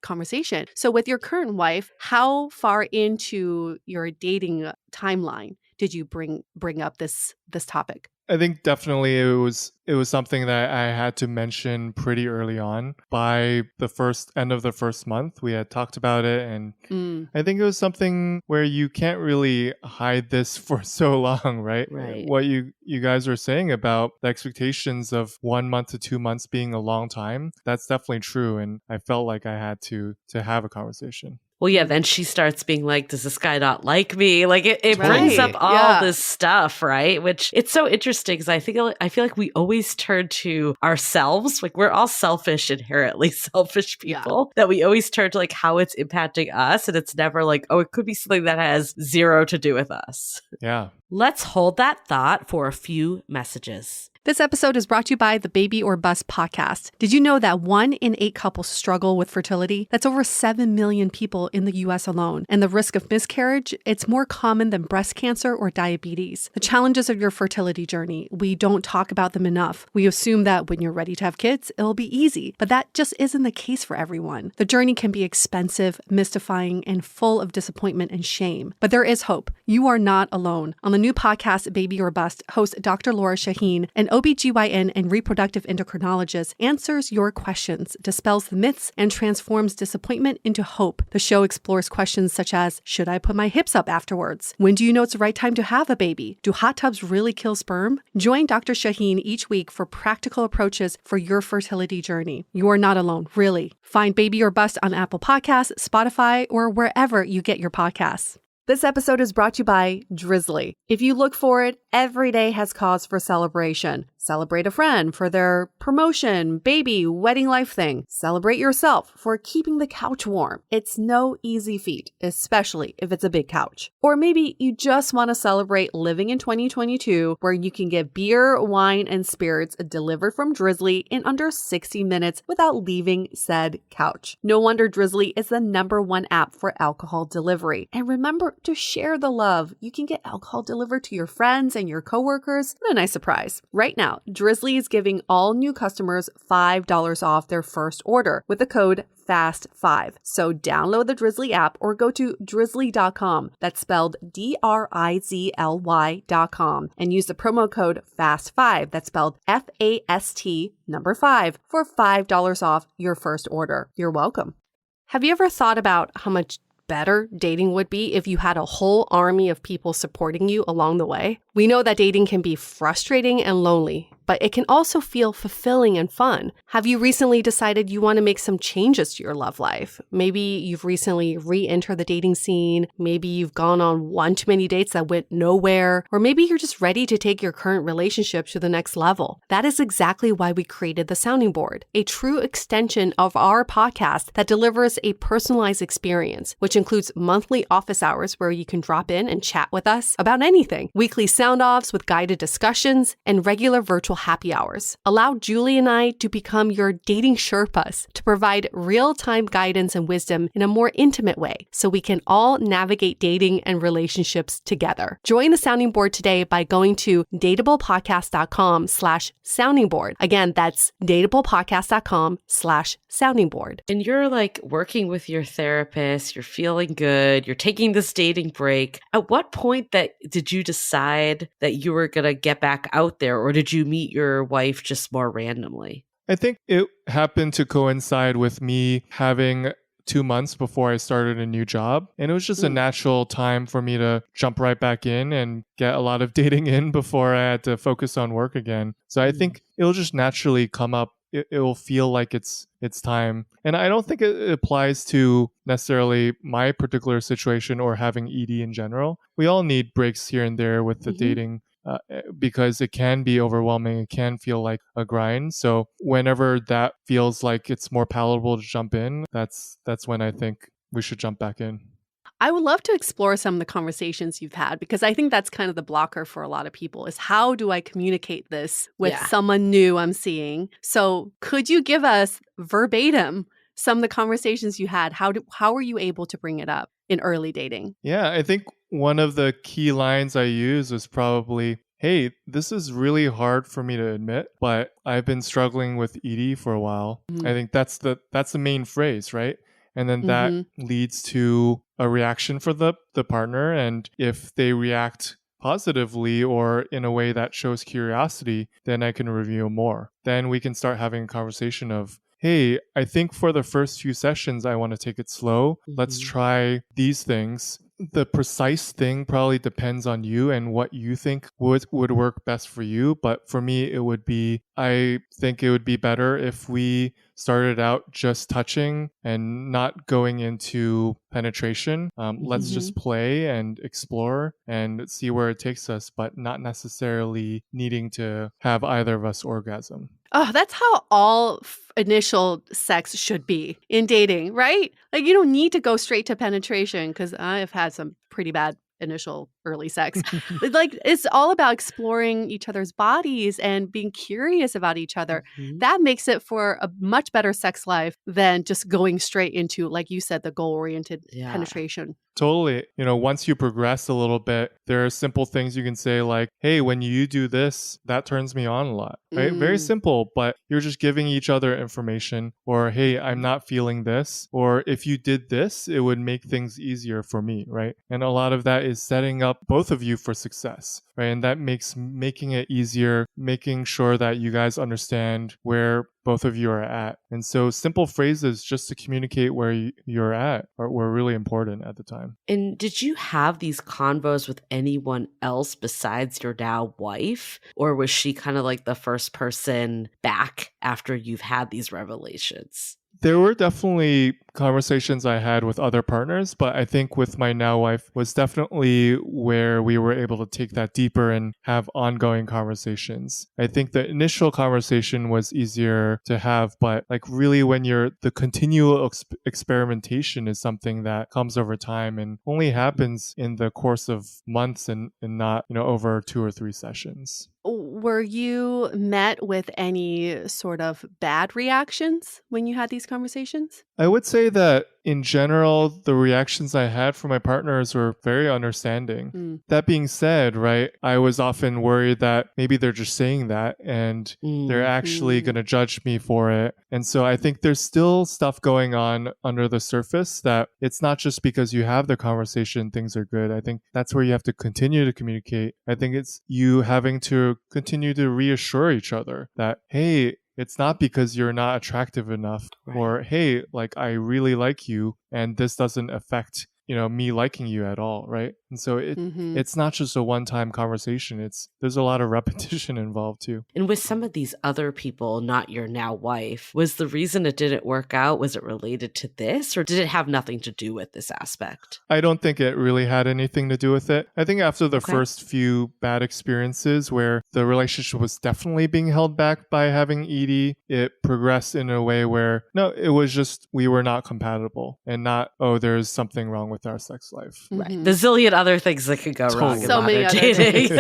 conversation. So with your current wife, how far into your dating timeline did you bring up this topic? I think definitely it was something that I had to mention pretty early on. By the end of the first month, we had talked about it, and I think it was something where you can't really hide this for so long, right? What you guys were saying about the expectations of 1 month to 2 months being a long time, that's definitely true, and I felt like I had to have a a conversation. Well, yeah, then she starts being like, does this guy not like me? Like, it brings up all this stuff, right? Which it's so interesting because I feel like we always turn to ourselves. Like, we're all selfish, inherently selfish people, that we always turn to like how it's impacting us. And it's never like, oh, it could be something that has zero to do with us. Yeah. Let's hold that thought for a few messages. This episode is brought to you by the Baby or Bust podcast. Did you know that 1 in 8 couples struggle with fertility? That's over 7 million people in the U.S. alone. And the risk of miscarriage, it's more common than breast cancer or diabetes. The challenges of your fertility journey, we don't talk about them enough. We assume that when you're ready to have kids, it'll be easy. But that just isn't the case for everyone. The journey can be expensive, mystifying, and full of disappointment and shame. But there is hope. You are not alone. On the new podcast, Baby or Bust, host Dr. Laura Shaheen, an OBGYN and reproductive endocrinologist, answers your questions, dispels the myths, and transforms disappointment into hope. The show explores questions such as, should I put my hips up afterwards? When do you know it's the right time to have a baby? Do hot tubs really kill sperm? Join Dr. Shaheen each week for practical approaches for your fertility journey. You are not alone, really. Find Baby or Bust on Apple Podcasts, Spotify, or wherever you get your podcasts. This episode is brought to you by Drizzly. If you look for it, every day has cause for celebration. Celebrate a friend for their promotion, baby, wedding life thing. Celebrate yourself for keeping the couch warm. It's no easy feat, especially if it's a big couch. Or maybe you just want to celebrate living in 2022, where you can get beer, wine, and spirits delivered from Drizzly in under 60 minutes without leaving said couch. No wonder Drizzly is the #1 app for alcohol delivery. And remember to share the love. You can get alcohol delivered to your friends and your coworkers. What a nice surprise. Right now, Drizzly is giving all new customers $5 off their first order with the code FAST5. So download the Drizzly app or go to drizzly.com. That's spelled DRIZLY.com, and use the promo code FAST5. That's spelled FAST 5 for $5 off your first order. You're welcome. Have you ever thought about how much better dating would be if you had a whole army of people supporting you along the way? We know that dating can be frustrating and lonely, but it can also feel fulfilling and fun. Have you recently decided you want to make some changes to your love life? Maybe you've recently re-entered the dating scene. Maybe you've gone on one too many dates that went nowhere. Or maybe you're just ready to take your current relationship to the next level. That is exactly why we created the Sounding Board, a true extension of our podcast that delivers a personalized experience, which includes monthly office hours where you can drop in and chat with us about anything, weekly sound-offs with guided discussions, and regular virtual happy hours. Allow Julie and I to become your dating Sherpas to provide real-time guidance and wisdom in a more intimate way so we can all navigate dating and relationships together. Join the Sounding Board today by going to dateablepodcast.com/sounding board. Again, that's dateablepodcast.com/sounding board. And you're like working with your therapist, you're feeling good, you're taking this dating break. At what point did you decide that you were going to get back out there, or did you meet your wife just more randomly? I think it happened to coincide with me having 2 months before I started a new job. And it was just a natural time for me to jump right back in and get a lot of dating in before I had to focus on work again. So I think it'll just naturally come up. It will feel like it's time. And I don't think it applies to necessarily my particular situation or having ED in general. We all need breaks here and there with the dating because it can be overwhelming. It can feel like a grind. So whenever that feels like it's more palatable to jump in, that's when I think we should jump back in. I would love to explore some of the conversations you've had, because I think that's kind of the blocker for a lot of people is how do I communicate this with someone new I'm seeing? So could you give us verbatim some of the conversations you had? How were you able to bring it up in early dating? Yeah, I think one of the key lines I use was probably, hey, this is really hard for me to admit, but I've been struggling with ED for a while. I think that's the main phrase, right? And then that leads to a reaction for the partner. And if they react positively or in a way that shows curiosity, then I can reveal more. Then we can start having a conversation of, hey, I think for the first few sessions, I want to take it slow. Let's try these things. The precise thing probably depends on you and what you think would work best for you. But for me, I think it would be better if we started out just touching and not going into penetration. Let's just play and explore and see where it takes us, but not necessarily needing to have either of us orgasm. Oh, that's how all initial sex should be in dating, right? Like you don't need to go straight to penetration, because I've had some pretty bad initial early sex. Like it's all about exploring each other's bodies and being curious about each other. That makes it for a much better sex life than just going straight into, like you said, the goal-oriented penetration. Totally. Once you progress a little bit, there are simple things you can say like, hey, when you do this, that turns me on a lot, right? Very simple, but you're just giving each other information. Or, hey, I'm not feeling this. Or if you did this, it would make things easier for me, right? And a lot of that is setting up both of you for success, right? And that makes making it easier, making sure that you guys understand where both of you are at. And so simple phrases just to communicate where you're at were really important at the time. And did you have these convos with anyone else besides your now wife? Or was she kind of like the first person back after you've had these revelations? There were definitely conversations I had with other partners, but I think with my now wife was definitely where we were able to take that deeper and have ongoing conversations. I think the initial conversation was easier to have, but like really when the continual experimentation is something that comes over time and only happens in the course of months and not, over 2 or 3 sessions. Were you met with any sort of bad reactions when you had these conversations? I would say that in general, the reactions I had from my partners were very understanding. That being said, right, I was often worried that maybe they're just saying that and they're actually going to judge me for it. And so I think there's still stuff going on under the surface that it's not just because you have the conversation, things are good. I think that's where you have to continue to communicate. I think it's you having to continue to reassure each other that, hey, it's not because you're not attractive enough, or, hey, like I really like you and this doesn't affect, me liking you at all, right? And so it's not just a one-time conversation. There's a lot of repetition involved too. And with some of these other people, not your now wife, was the reason it didn't work out, was it related to this, or did it have nothing to do with this aspect? I don't think it really had anything to do with it. I think after the first few bad experiences where the relationship was definitely being held back by having ED, it progressed in a way where, no, it was just we were not compatible and not, oh, there's something wrong with our sex life. Right. The zillion other things that could go wrong in modern dating.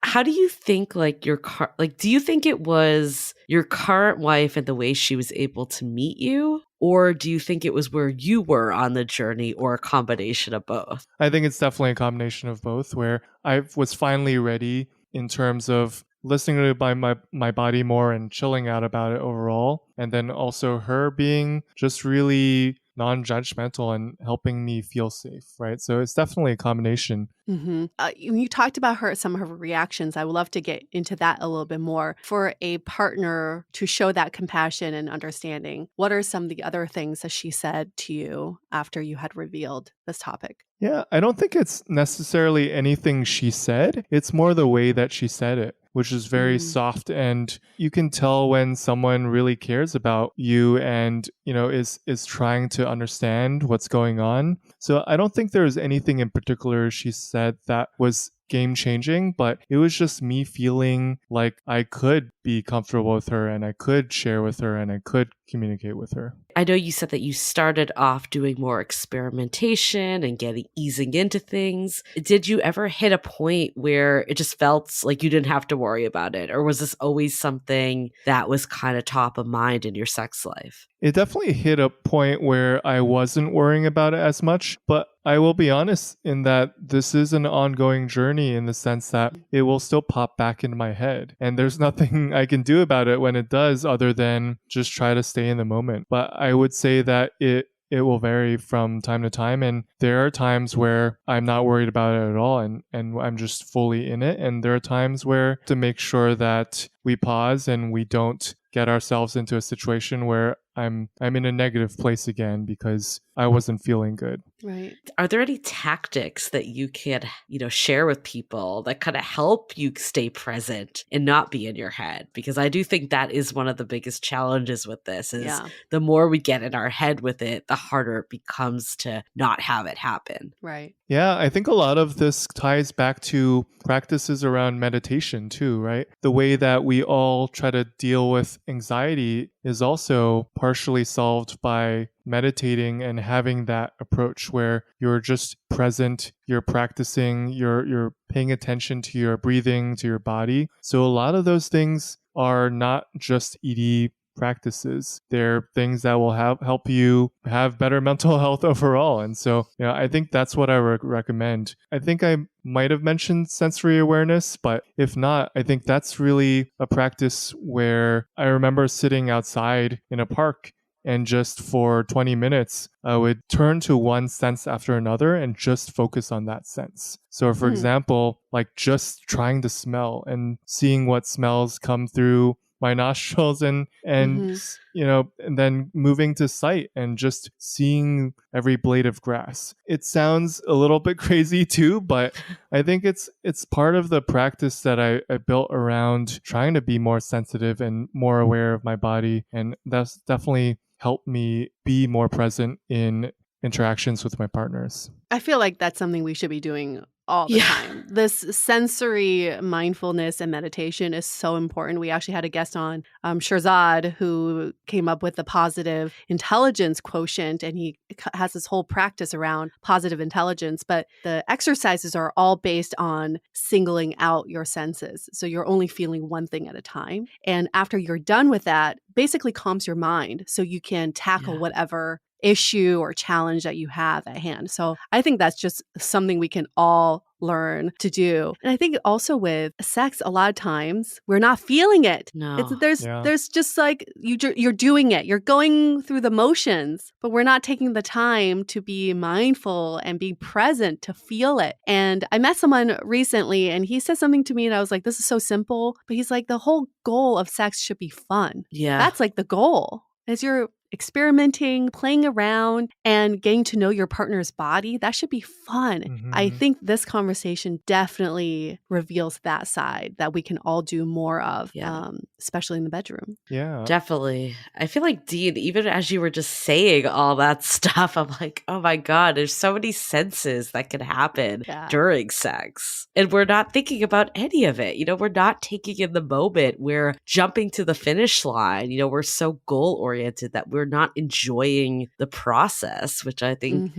How do you think do you think it was your current wife and the way she was able to meet you? Or do you think it was where you were on the journey, or a combination of both? I think it's definitely a combination of both, where I was finally ready in terms of listening to my body more and chilling out about it overall. And then also her being just really non-judgmental and helping me feel safe, right? So it's definitely a combination. You talked about some of her reactions. I would love to get into that a little bit more. For a partner to show that compassion and understanding, what are some of the other things that she said to you after you had revealed this topic? Yeah, I don't think it's necessarily anything she said. It's more the way that she said it, which is very soft, and you can tell when someone really cares about you and, is trying to understand what's going on. So I don't think there's anything in particular she said that was game changing, but it was just me feeling like I could be comfortable with her and I could share with her and I could communicate with her. I know you said that you started off doing more experimentation and easing into things. Did you ever hit a point where it just felt like you didn't have to worry about it? Or was this always something that was kind of top of mind in your sex life? It definitely hit a point where I wasn't worrying about it as much, but I will be honest in that this is an ongoing journey in the sense that it will still pop back into my head. And there's nothing I can do about it when it does other than just try to stay in the moment. But I would say that it will vary from time to time. And there are times where I'm not worried about it at all and I'm just fully in it. And there are times where to make sure that we pause and we don't get ourselves into a situation where I'm in a negative place again because I wasn't feeling good. Right. Are there any tactics that you can, share with people that kind of help you stay present and not be in your head? Because I do think that is one of the biggest challenges with this is the more we get in our head with it, the harder it becomes to not have it happen. Right. Yeah, I think a lot of this ties back to practices around meditation too, right? The way that we all try to deal with anxiety is also partially solved by meditating and having that approach where you're just present, you're practicing, you're paying attention to your breathing, to your body. So a lot of those things are not just ED practices. They're things that will help you have better mental health overall. And so, I think that's what I recommend. I think I might have mentioned sensory awareness, but if not, I think that's really a practice where I remember sitting outside in a park and just for 20 minutes, I would turn to one sense after another and just focus on that sense. So for example, like just trying to smell and seeing what smells come through my nostrils and then moving to sight and just seeing every blade of grass. It sounds a little bit crazy too, but I think it's part of the practice that I built around trying to be more sensitive and more aware of my body. And that's definitely helped me be more present in interactions with my partners. I feel like that's something we should be doing all the time. This sensory mindfulness and meditation is so important. We actually had a guest on, Shirzad, who came up with the positive intelligence quotient, and he has this whole practice around positive intelligence. But the exercises are all based on singling out your senses. So you're only feeling one thing at a time. And after you're done with that, basically calms your mind so you can tackle whatever issue or challenge that you have at hand. So I think that's just something we can all learn to do. And I think also with sex, a lot of times we're not feeling it. No. There's just like you're doing it. You're going through the motions, but we're not taking the time to be mindful and be present to feel it. And I met someone recently and he said something to me and I was like, this is so simple. But he's like, the whole goal of sex should be fun. Yeah. That's like the goal. As you're experimenting, playing around, and getting to know your partner's body, that should be fun. Mm-hmm. I think this conversation definitely reveals that side that we can all do more of, especially in the bedroom. Yeah. Definitely. I feel like, Dean, even as you were just saying all that stuff, I'm like, oh my God, there's so many senses that can happen during sex. And we're not thinking about any of it. We're not taking in the moment. We're jumping to the finish line. We're so goal-oriented that we're not enjoying the process, which I think,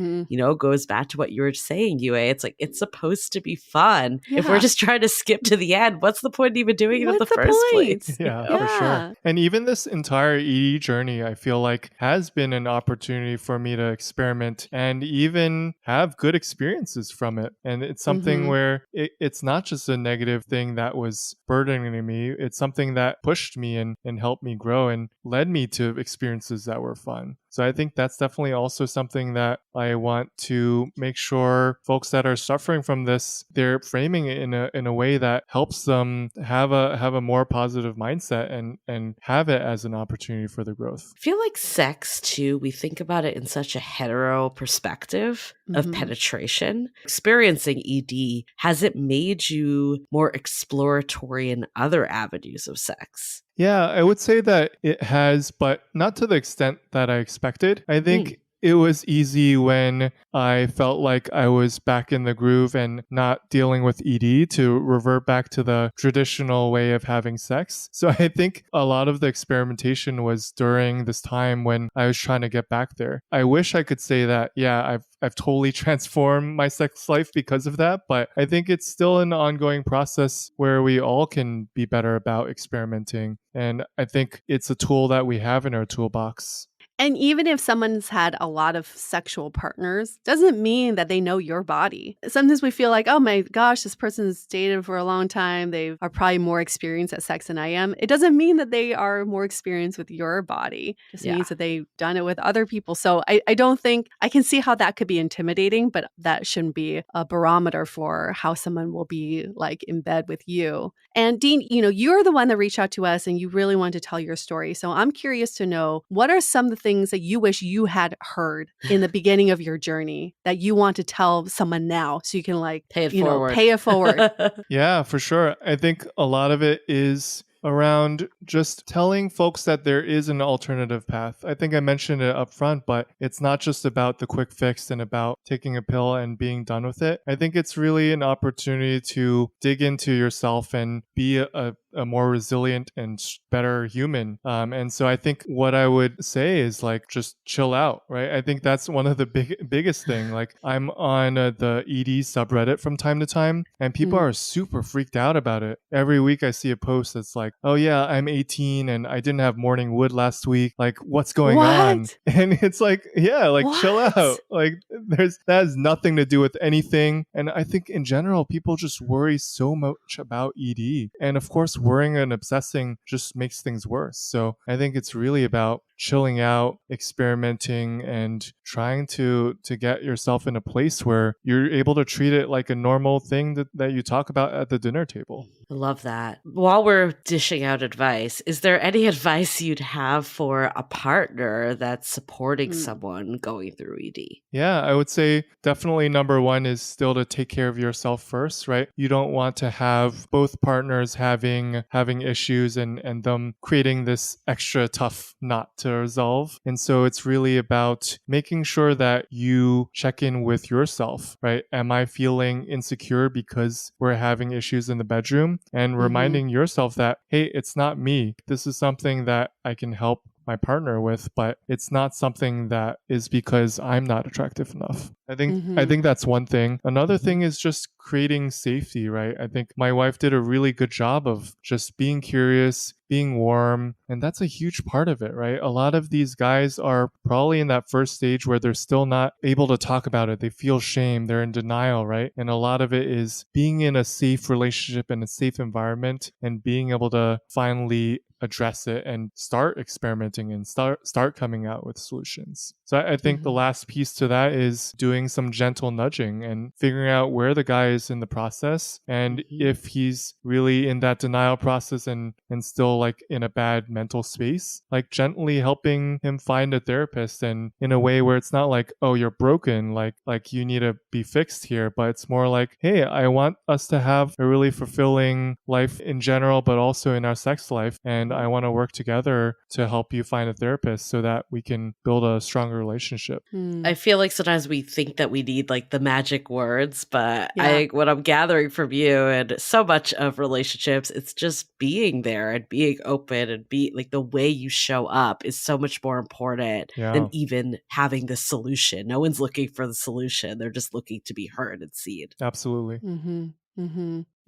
goes back to what you were saying, Yue. It's like, it's supposed to be fun. Yeah. If we're just trying to skip to the end, what's the point of even doing it in the first place? Yeah, for sure. And even this entire ED journey, I feel like has been an opportunity for me to experiment and even have good experiences from it. And it's something where it's not just a negative thing that was burdening me. It's something that pushed me and helped me grow and led me to experiences that were fun. So I think that's definitely also something that I want to make sure folks that are suffering from this, they're framing it in a way that helps them have a more positive mindset and have it as an opportunity for the growth. I feel like sex too, we think about it in such a hetero perspective of penetration. Experiencing ED, has it made you more exploratory in other avenues of sex? Yeah, I would say that it has, but not to the extent that I expected. I think it was easy when I felt like I was back in the groove and not dealing with ED to revert back to the traditional way of having sex. So I think a lot of the experimentation was during this time when I was trying to get back there. I wish I could say that, yeah, I've totally transformed my sex life because of that, but I think it's still an ongoing process where we all can be better about experimenting. And I think it's a tool that we have in our toolbox. And even if someone's had a lot of sexual partners, doesn't mean that they know your body. Sometimes we feel like, oh my gosh, this person's dated for a long time. They are probably more experienced at sex than I am. It doesn't mean that they are more experienced with your body. It just means that they've done it with other people. So I don't think, I can see how that could be intimidating, but that shouldn't be a barometer for how someone will be like in bed with you. And Dean, you're the one that reached out to us and you really wanted to tell your story. So I'm curious to know, what are some of the things that you wish you had heard in the beginning of your journey that you want to tell someone now so you can pay it forward? Yeah, for sure. I think a lot of it is around just telling folks that there is an alternative path. I think I mentioned it up front, but it's not just about the quick fix and about taking a pill and being done with it. I think it's really an opportunity to dig into yourself and be a more resilient and better human. And so I think what I would say is just chill out, right? I think that's one of the biggest thing. I'm on the ED subreddit from time to time, and people are super freaked out about it. Every week I see a post that's like, oh yeah, I'm 18 and I didn't have morning wood last week. What's going on? And it's chill out. That has nothing to do with anything. And I think in general, people just worry so much about ED. And of course, worrying and obsessing just makes things worse. So I think it's really about chilling out, experimenting, and trying to get yourself in a place where you're able to treat it like a normal thing that you talk about at the dinner table. I love that. While we're dishing out advice, is there any advice you'd have for a partner that's supporting someone going through ED? Yeah, I would say definitely number one is still to take care of yourself first, right? You don't want to have both partners having issues and them creating this extra tough knot to resolve. And so it's really about making sure that you check in with yourself, right? Am I feeling insecure because we're having issues in the bedroom? And reminding yourself that, hey, it's not me. This is something that I can help my partner with, but it's not something that is because I'm not attractive enough. I think that's one thing. Another thing is just creating safety, right? I think my wife did a really good job of just being curious, being warm, and that's a huge part of it, right? A lot of these guys are probably in that first stage where they're still not able to talk about it. They feel shame, they're in denial, right? And a lot of it is being in a safe relationship and a safe environment and being able to finally address it and start experimenting and start coming out with solutions. So I think the last piece to that is doing some gentle nudging and figuring out where the guy is in the process, and if he's really in that denial process and still in a bad mental space, gently helping him find a therapist, and in a way where it's not like, oh, you're broken, like you need to be fixed here, but it's more like, hey, I want us to have a really fulfilling life in general, but also in our sex life, and I want to work together to help you find a therapist so that we can build a stronger relationship. I feel like sometimes we think that we need the magic words, but what I'm gathering from you and so much of relationships, it's just being there and being open and be the way you show up is so much more important than even having the solution. No one's looking for the solution. They're just looking to be heard and seen. Absolutely.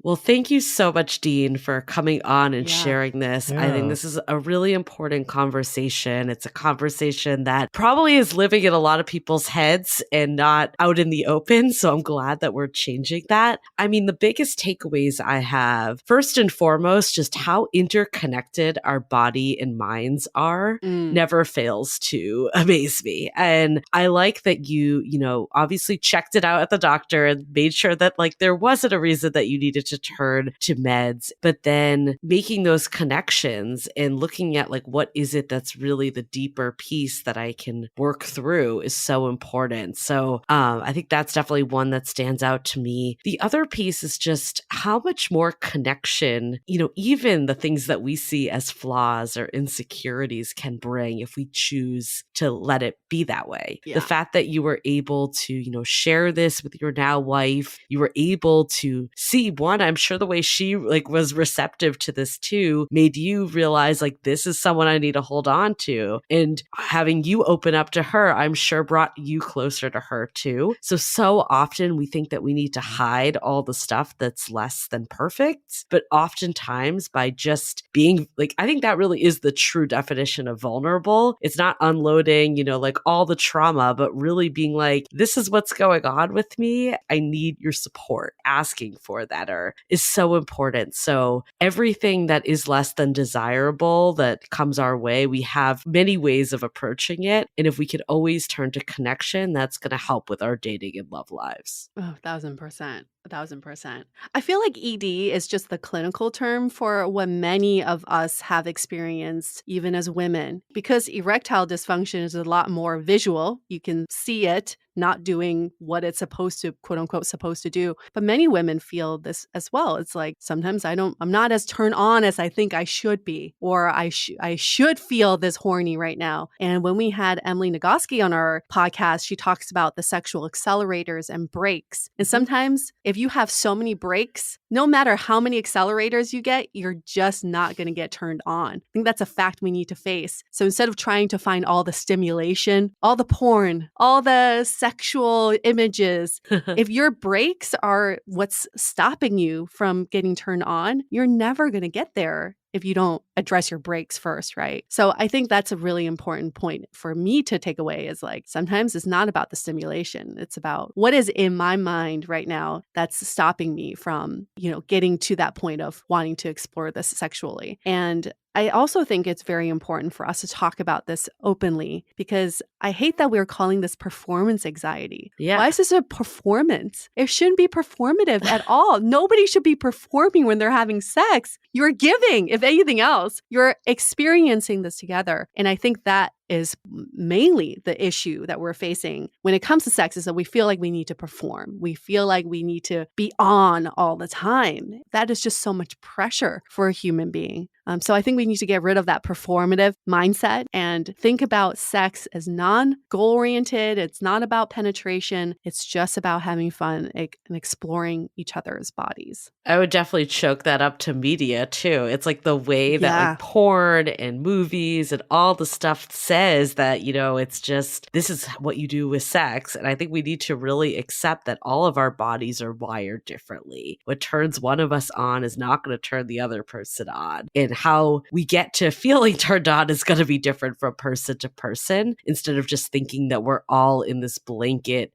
Well, thank you so much, Dean, for coming on and sharing this. I think Yeah. this is a really important conversation. It's a conversation that probably is living in a lot of people's heads and not out in the open. So I'm glad that we're changing that. I mean, the biggest takeaways I have, first and foremost, just how interconnected our body and minds are never fails to amaze me. And I like that you obviously checked it out at the doctor and made sure that like there wasn't a reason that you needed to turn to meds, but then making those connections and looking at like, what is it that's really the deeper piece that I can work through is so important. So I think that's definitely one that stands out to me. The other piece is just how much more connection, even the things that we see as flaws or insecurities can bring if we choose to let it be that way. Yeah. The fact that you were able to, share this with your now wife, you were able to see one, I'm sure the way she like was receptive to this too, made you realize like, this is someone I need to hold on to. And having you open up to her, I'm sure brought you closer to her too. So often we think that we need to hide all the stuff that's less than perfect. But oftentimes by just being like, I think that really is the true definition of vulnerable. It's not unloading, like all the trauma, but really being like, this is what's going on with me. I need your support. Asking for that is so important. So everything that is less than desirable that comes our way, we have many ways of approaching it. And if we can always turn to connection, that's going to help with our dating and love lives. Oh, 1,000%. 1,000%. I feel like ED is just the clinical term for what many of us have experienced, even as women, because erectile dysfunction is a lot more visual. You can see it not doing what it's supposed to, quote unquote, supposed to do. But many women feel this as well. It's like, sometimes I'm not as turned on as I think I should be, or I should feel this horny right now. And when we had Emily Nagoski on our podcast, she talks about the sexual accelerators and brakes. And sometimes if you have so many brakes, no matter how many accelerators you get, you're just not going to get turned on. I think that's a fact we need to face. So instead of trying to find all the stimulation, all the porn, all the sexual images, if your brakes are what's stopping you from getting turned on, you're never going to get there if you don't address your brakes first, right? So I think that's a really important point for me to take away is like, sometimes it's not about the stimulation. It's about what is in my mind right now that's stopping me from, getting to that point of wanting to explore this sexually. And I also think it's very important for us to talk about this openly because I hate that we're calling this performance anxiety. Yeah. Why is this a performance? It shouldn't be performative at all. Nobody should be performing when they're having sex. You're giving, if anything else, you're experiencing this together. And I think that is mainly the issue that we're facing when it comes to sex is that we feel like we need to perform. We feel like we need to be on all the time. That is just so much pressure for a human being. So I think we need to get rid of that performative mindset and think about sex as non-goal oriented. It's not about penetration. It's just about having fun and exploring each other's bodies. I would definitely choke that up to media too. It's like the way that like porn and movies and all the stuff says that, it's just, this is what you do with sex. And I think we need to really accept that all of our bodies are wired differently. What turns one of us on is not going to turn the other person on. And how we get to feeling turned on is going to be different from person to person instead of just thinking that we're all in this blanket,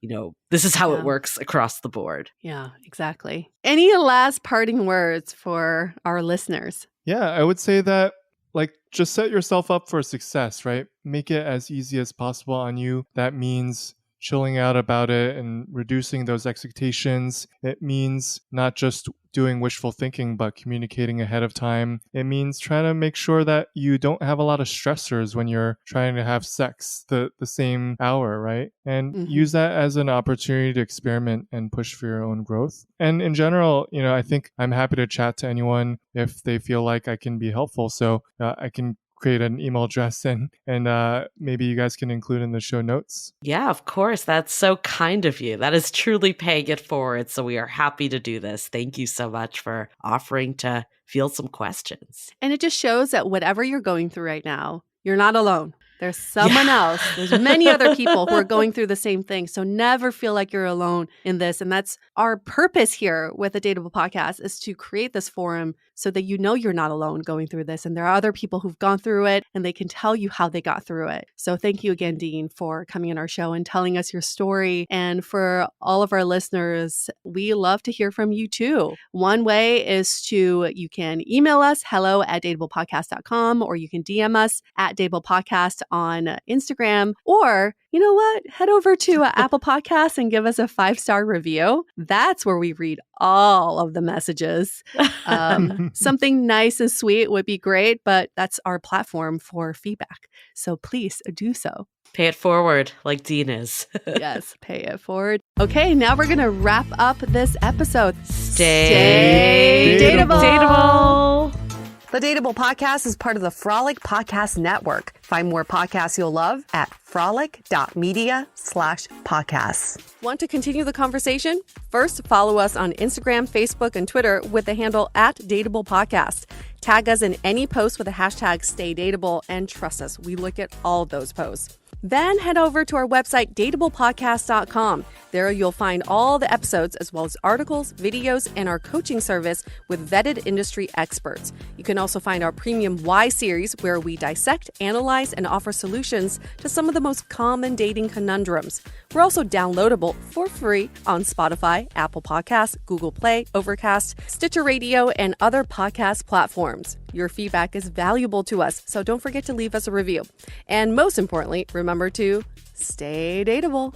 this is how it works across the board. Yeah, exactly. Any last parting words for our listeners? Yeah, I would say that just set yourself up for success, right? Make it as easy as possible on you. That means chilling out about it and reducing those expectations. It means not just doing wishful thinking, but communicating ahead of time. It means trying to make sure that you don't have a lot of stressors when you're trying to have sex the same hour, right? And use that as an opportunity to experiment and push for your own growth. And in general, I think I'm happy to chat to anyone if they feel like I can be helpful. So I can create an email address and maybe you guys can include in the show notes. Yeah, of course. That's so kind of you. That is truly paying it forward. So we are happy to do this. Thank you so much for offering to field some questions. And it just shows that whatever you're going through right now, you're not alone. There's someone else. There's many other people who are going through the same thing. So never feel like you're alone in this. And that's our purpose here with the Dateable podcast, is to create this forum so that you know you're not alone going through this. And there are other people who've gone through it and they can tell you how they got through it. So thank you again, Dean, for coming on our show and telling us your story. And for all of our listeners, we love to hear from you too. One way is you can email us, hello@dateablepodcast.com, or you can DM us at dateablepodcast on Instagram, or you know what? Head over to Apple Podcasts and give us a 5-star review. That's where we read all of the messages. Something nice and sweet would be great, but that's our platform for feedback. So please do so. Pay it forward like Dean is. Yes, pay it forward. Okay, now we're going to wrap up this episode. Stay dateable. The Dateable Podcast is part of the Frolic Podcast Network. Find more podcasts you'll love at frolic.media/podcasts. Want to continue the conversation? First, follow us on Instagram, Facebook, and Twitter with the handle @Dateable Podcast. Tag us in any post with the hashtag StayDateable, and trust us, we look at all of those posts. Then head over to our website, dateablepodcast.com. There you'll find all the episodes as well as articles, videos, and our coaching service with vetted industry experts. You can also find our premium Why series, where we dissect, analyze, and offer solutions to some of the most common dating conundrums. We're also downloadable for free on Spotify, Apple Podcasts, Google Play, Overcast, Stitcher Radio, and other podcast platforms. Your feedback is valuable to us, so don't forget to leave us a review. And most importantly, remember to stay dateable.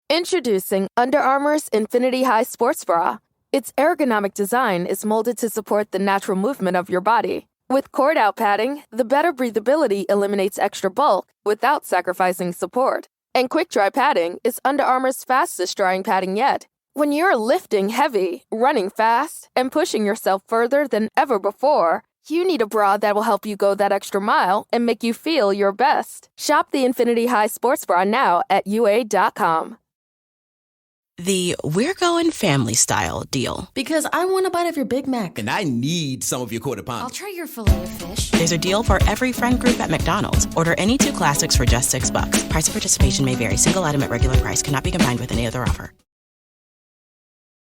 Introducing Under Armour's Infinity High Sports Bra. Its ergonomic design is molded to support the natural movement of your body. With cord-out padding, the better breathability eliminates extra bulk without sacrificing support. And quick-dry padding is Under Armour's fastest-drying padding yet. When you're lifting heavy, running fast, and pushing yourself further than ever before, you need a bra that will help you go that extra mile and make you feel your best. Shop the Infinity High Sports Bra now at UA.com. The We're Going Family Style deal. Because I want a bite of your Big Mac. And I need some of your Quarter Pound. I'll try your Filet-O-Fish. There's a deal for every friend group at McDonald's. Order any 2 classics for just $6. Price of participation may vary. Single item at regular price cannot be combined with any other offer.